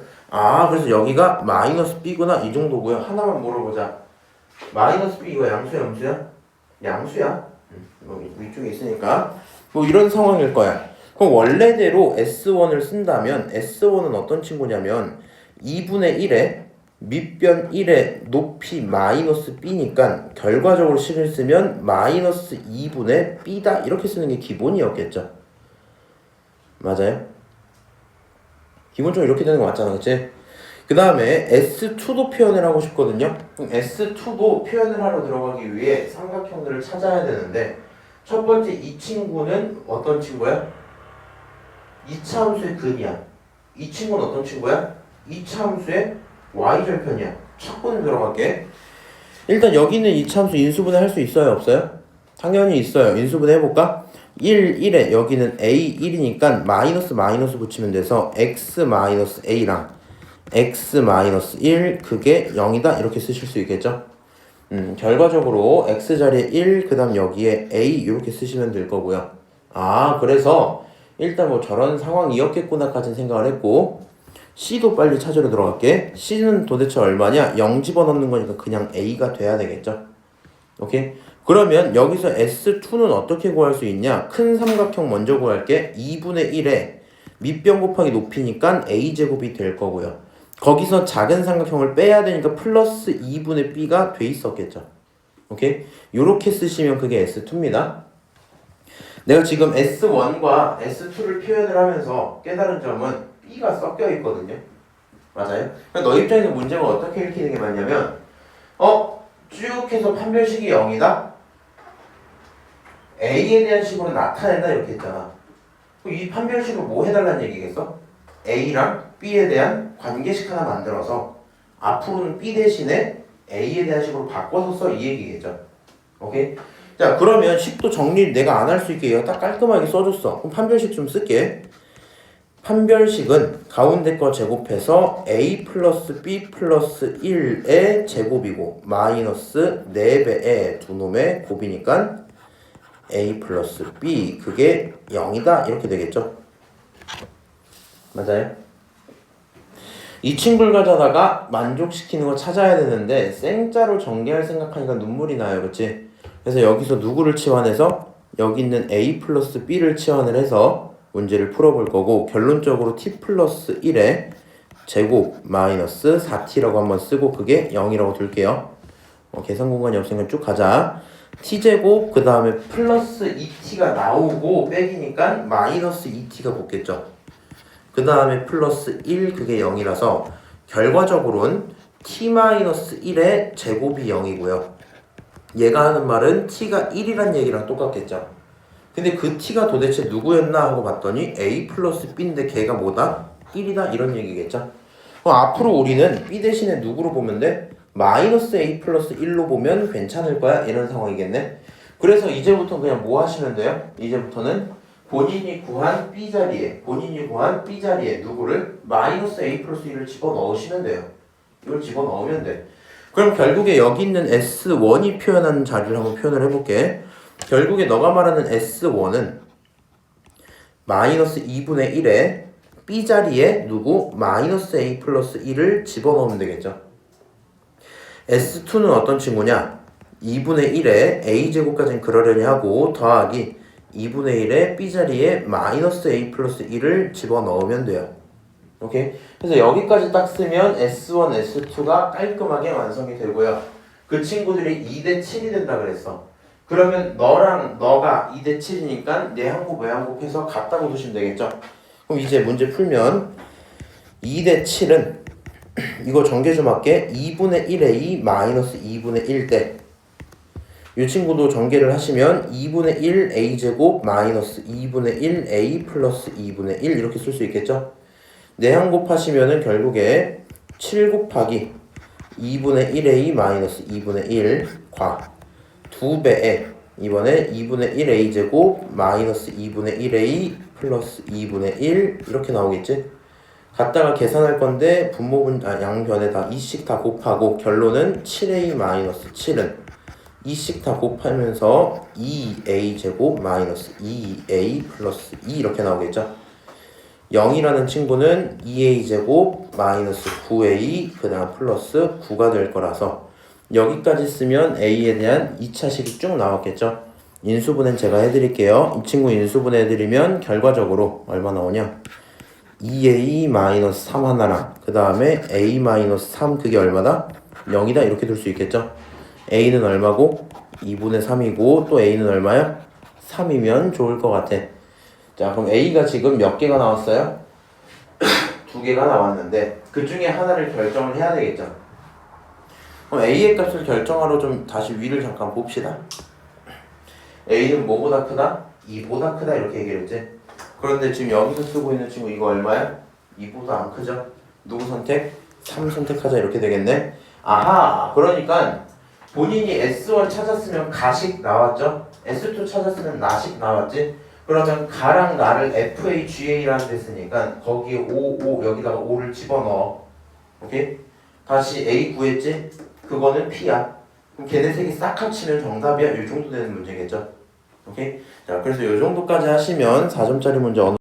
그래서 여기가 마이너스 B구나 이 정도고요. 하나만 물어보자. 마이너스 B 이거 양수야 음수야? 양수야. 위쪽에 있으니까 뭐 이런 상황일 거야. 그럼 원래대로 S1을 쓴다면 S1은 어떤 친구냐면 2분의 1에 밑변 1의 높이 마이너스 b니까 결과적으로 식을 쓰면 마이너스 2분의 b다 이렇게 쓰는 게 기본이었겠죠. 맞아요? 기본적으로 이렇게 되는 거 맞잖아. 그치? 그 다음에 S2도 표현을 하고 싶거든요. 그럼 S2도 표현을 하러 들어가기 위해 삼각형들을 찾아야 되는데 첫 번째 이 친구는 어떤 친구야? 2차 함수의 근이야. 이 친구는 어떤 친구야? 2차 함수의 y절편이야. 첫 번째 들어갈게. 일단 여기는 이차함수 인수분해 할 수 있어요 없어요? 당연히 있어요. 인수분해 해볼까? 1, 1에 여기는 a 1이니까 마이너스 붙이면 돼서 x-a랑 x-1 그게 0이다 이렇게 쓰실 수 있겠죠? 결과적으로 x 자리에 1 그 다음 여기에 a 이렇게 쓰시면 될 거고요. 그래서 일단 뭐 저런 상황이었겠구나까지는 생각을 했고 C도 빨리 찾으러 들어갈게. C는 도대체 얼마냐? 0 집어넣는 거니까 그냥 A가 돼야 되겠죠? 오케이? 그러면 여기서 S2는 어떻게 구할 수 있냐? 큰 삼각형 먼저 구할게. 2분의 1에 밑변 곱하기 높이니까 A제곱이 될 거고요. 거기서 작은 삼각형을 빼야 되니까 플러스 2분의 B가 돼 있었겠죠? 오케이? 요렇게 쓰시면 그게 S2입니다. 내가 지금 S1과 S2를 표현을 하면서 깨달은 점은 B가 섞여 있거든요. 맞아요? 그러니까 너 입장에서 문제가 어떻게 읽히는 게 맞냐면 쭉 해서 판별식이 0이다? A에 대한 식으로 나타낸다 이렇게 했잖아. 이 판별식을 뭐 해달라는 얘기겠어? A랑 B에 대한 관계식 하나 만들어서 앞으로는 B 대신에 A에 대한 식으로 바꿔서 써 이 얘기겠죠. 오케이? 자 그러면 식도 정리 내가 안 할 수 있게 얘가 딱 깔끔하게 써줬어. 그럼 판별식 좀 쓸게. 판별식은 가운데 거 제곱해서 A 플러스 B 플러스 1의 제곱이고 마이너스 4배의 두 놈의 곱이니까 A 플러스 B 그게 0이다 이렇게 되겠죠. 맞아요? 이 친구를 가져다가 만족시키는 거 찾아야 되는데 생짜로 전개할 생각하니까 눈물이 나요. 그렇지? 그래서 여기서 누구를 치환해서 여기 있는 A 플러스 B를 치환을 해서 문제를 풀어볼 거고 결론적으로 T 플러스 1의 제곱 마이너스 4T라고 한번 쓰고 그게 0이라고 둘게요. 계산 공간이 없으니까 쭉 가자. T제곱 그 다음에 플러스 2T가 나오고 빼기니까 마이너스 2T가 붙겠죠. 그 다음에 플러스 1 그게 0이라서 결과적으로는 T-1의 제곱이 0이고요. 얘가 하는 말은 T가 1이란 얘기랑 똑같겠죠. 근데 그 T가 도대체 누구였나 하고 봤더니 A 플러스 B인데 걔가 뭐다? 1이다 이런 얘기겠죠. 앞으로 우리는 B 대신에 누구로 보면 돼? 마이너스 A 플러스 1로 보면 괜찮을 거야 이런 상황이겠네. 그래서 이제부터 그냥 뭐 하시면 돼요? 이제부터는 본인이 구한 B자리에 누구를 마이너스 A 플러스 1을 집어넣으시면 돼요. 이걸 집어넣으면 돼. 그럼 결국에 여기 있는 S1이 표현하는 자리를 한번 표현을 해볼게. 결국에 너가 말하는 S1은 마이너스 2분의 1에 B자리에 누구? 마이너스 A 플러스 1을 집어넣으면 되겠죠. S2는 어떤 친구냐? 2분의 1에 A제곱까지는 그러려니 하고 더하기 2분의 1에 B자리에 마이너스 A 플러스 1을 집어넣으면 돼요. 오케이? 그래서 여기까지 딱 쓰면 S1, S2가 깔끔하게 완성이 되고요. 그 친구들이 2대 7이 된다 그랬어. 그러면 너랑 너가 2대 7이니까 내항곱 외항곱 해서 같다고 두시면 되겠죠. 그럼 이제 문제 풀면 2대 7은 이거 전개 좀 할게. 2분의 1A 마이너스 2분의 1대 이 친구도 전개를 하시면 2분의 1 A제곱 마이너스 2분의 1 A 플러스 2분의 1 이렇게 쓸 수 있겠죠. 내항곱 하시면은 결국에 7 곱하기 2분의 1A 마이너스 2분의 1 과 2배에 이번에 2분의 1 A제곱 마이너스 2분의 1A 플러스 2분의 1 이렇게 나오겠지. 갖다가 계산할 건데 분모분 양변에다 2씩 다 곱하고 결론은 7A 마이너스 7은 2씩 다 곱하면서 2a제곱 마이너스 2a 플러스 2 이렇게 나오겠죠. 0이라는 친구는 2a제곱 마이너스 9a 그 다음 플러스 9가 될 거라서 여기까지 쓰면 a에 대한 2차식이 쭉 나왔겠죠. 인수분해는 제가 해드릴게요. 이 친구 인수분해 해드리면 결과적으로 얼마 나오냐? 2a 마이너스 3 하나랑 그 다음에 a 마이너스 3 그게 얼마다? 0이다 이렇게 둘 수 있겠죠. a는 얼마고? 2분의 3이고 또 a는 얼마야? 3이면 좋을 것 같아. 자 그럼 a가 지금 몇 개가 나왔어요? 2개가 나왔는데 그 중에 하나를 결정을 해야 되겠죠. 그럼 a의 값을 결정하러 좀 다시 위를 잠깐 봅시다. a는 뭐보다 크다? 2보다 크다 이렇게 얘기를 했지. 그런데 지금 여기서 쓰고 있는 친구 이거 얼마야? 2보다 안 크죠? 누구 선택? 3 선택하자 이렇게 되겠네. 아하 그러니까 본인이 S1 찾았으면 가식 나왔죠? S2 찾았으면 나식 나왔지? 그러면 가랑 나를 FHA라는 데 쓰니까 거기에 5 여기다가 5를 집어넣어. 오케이? 다시 A 구했지? 그거는 P야. 그럼 걔네 세 개 싹 합치면 정답이야. 이 정도 되는 문제겠죠? 오케이? 자, 그래서 이 정도까지 하시면 4점짜리 문제 어느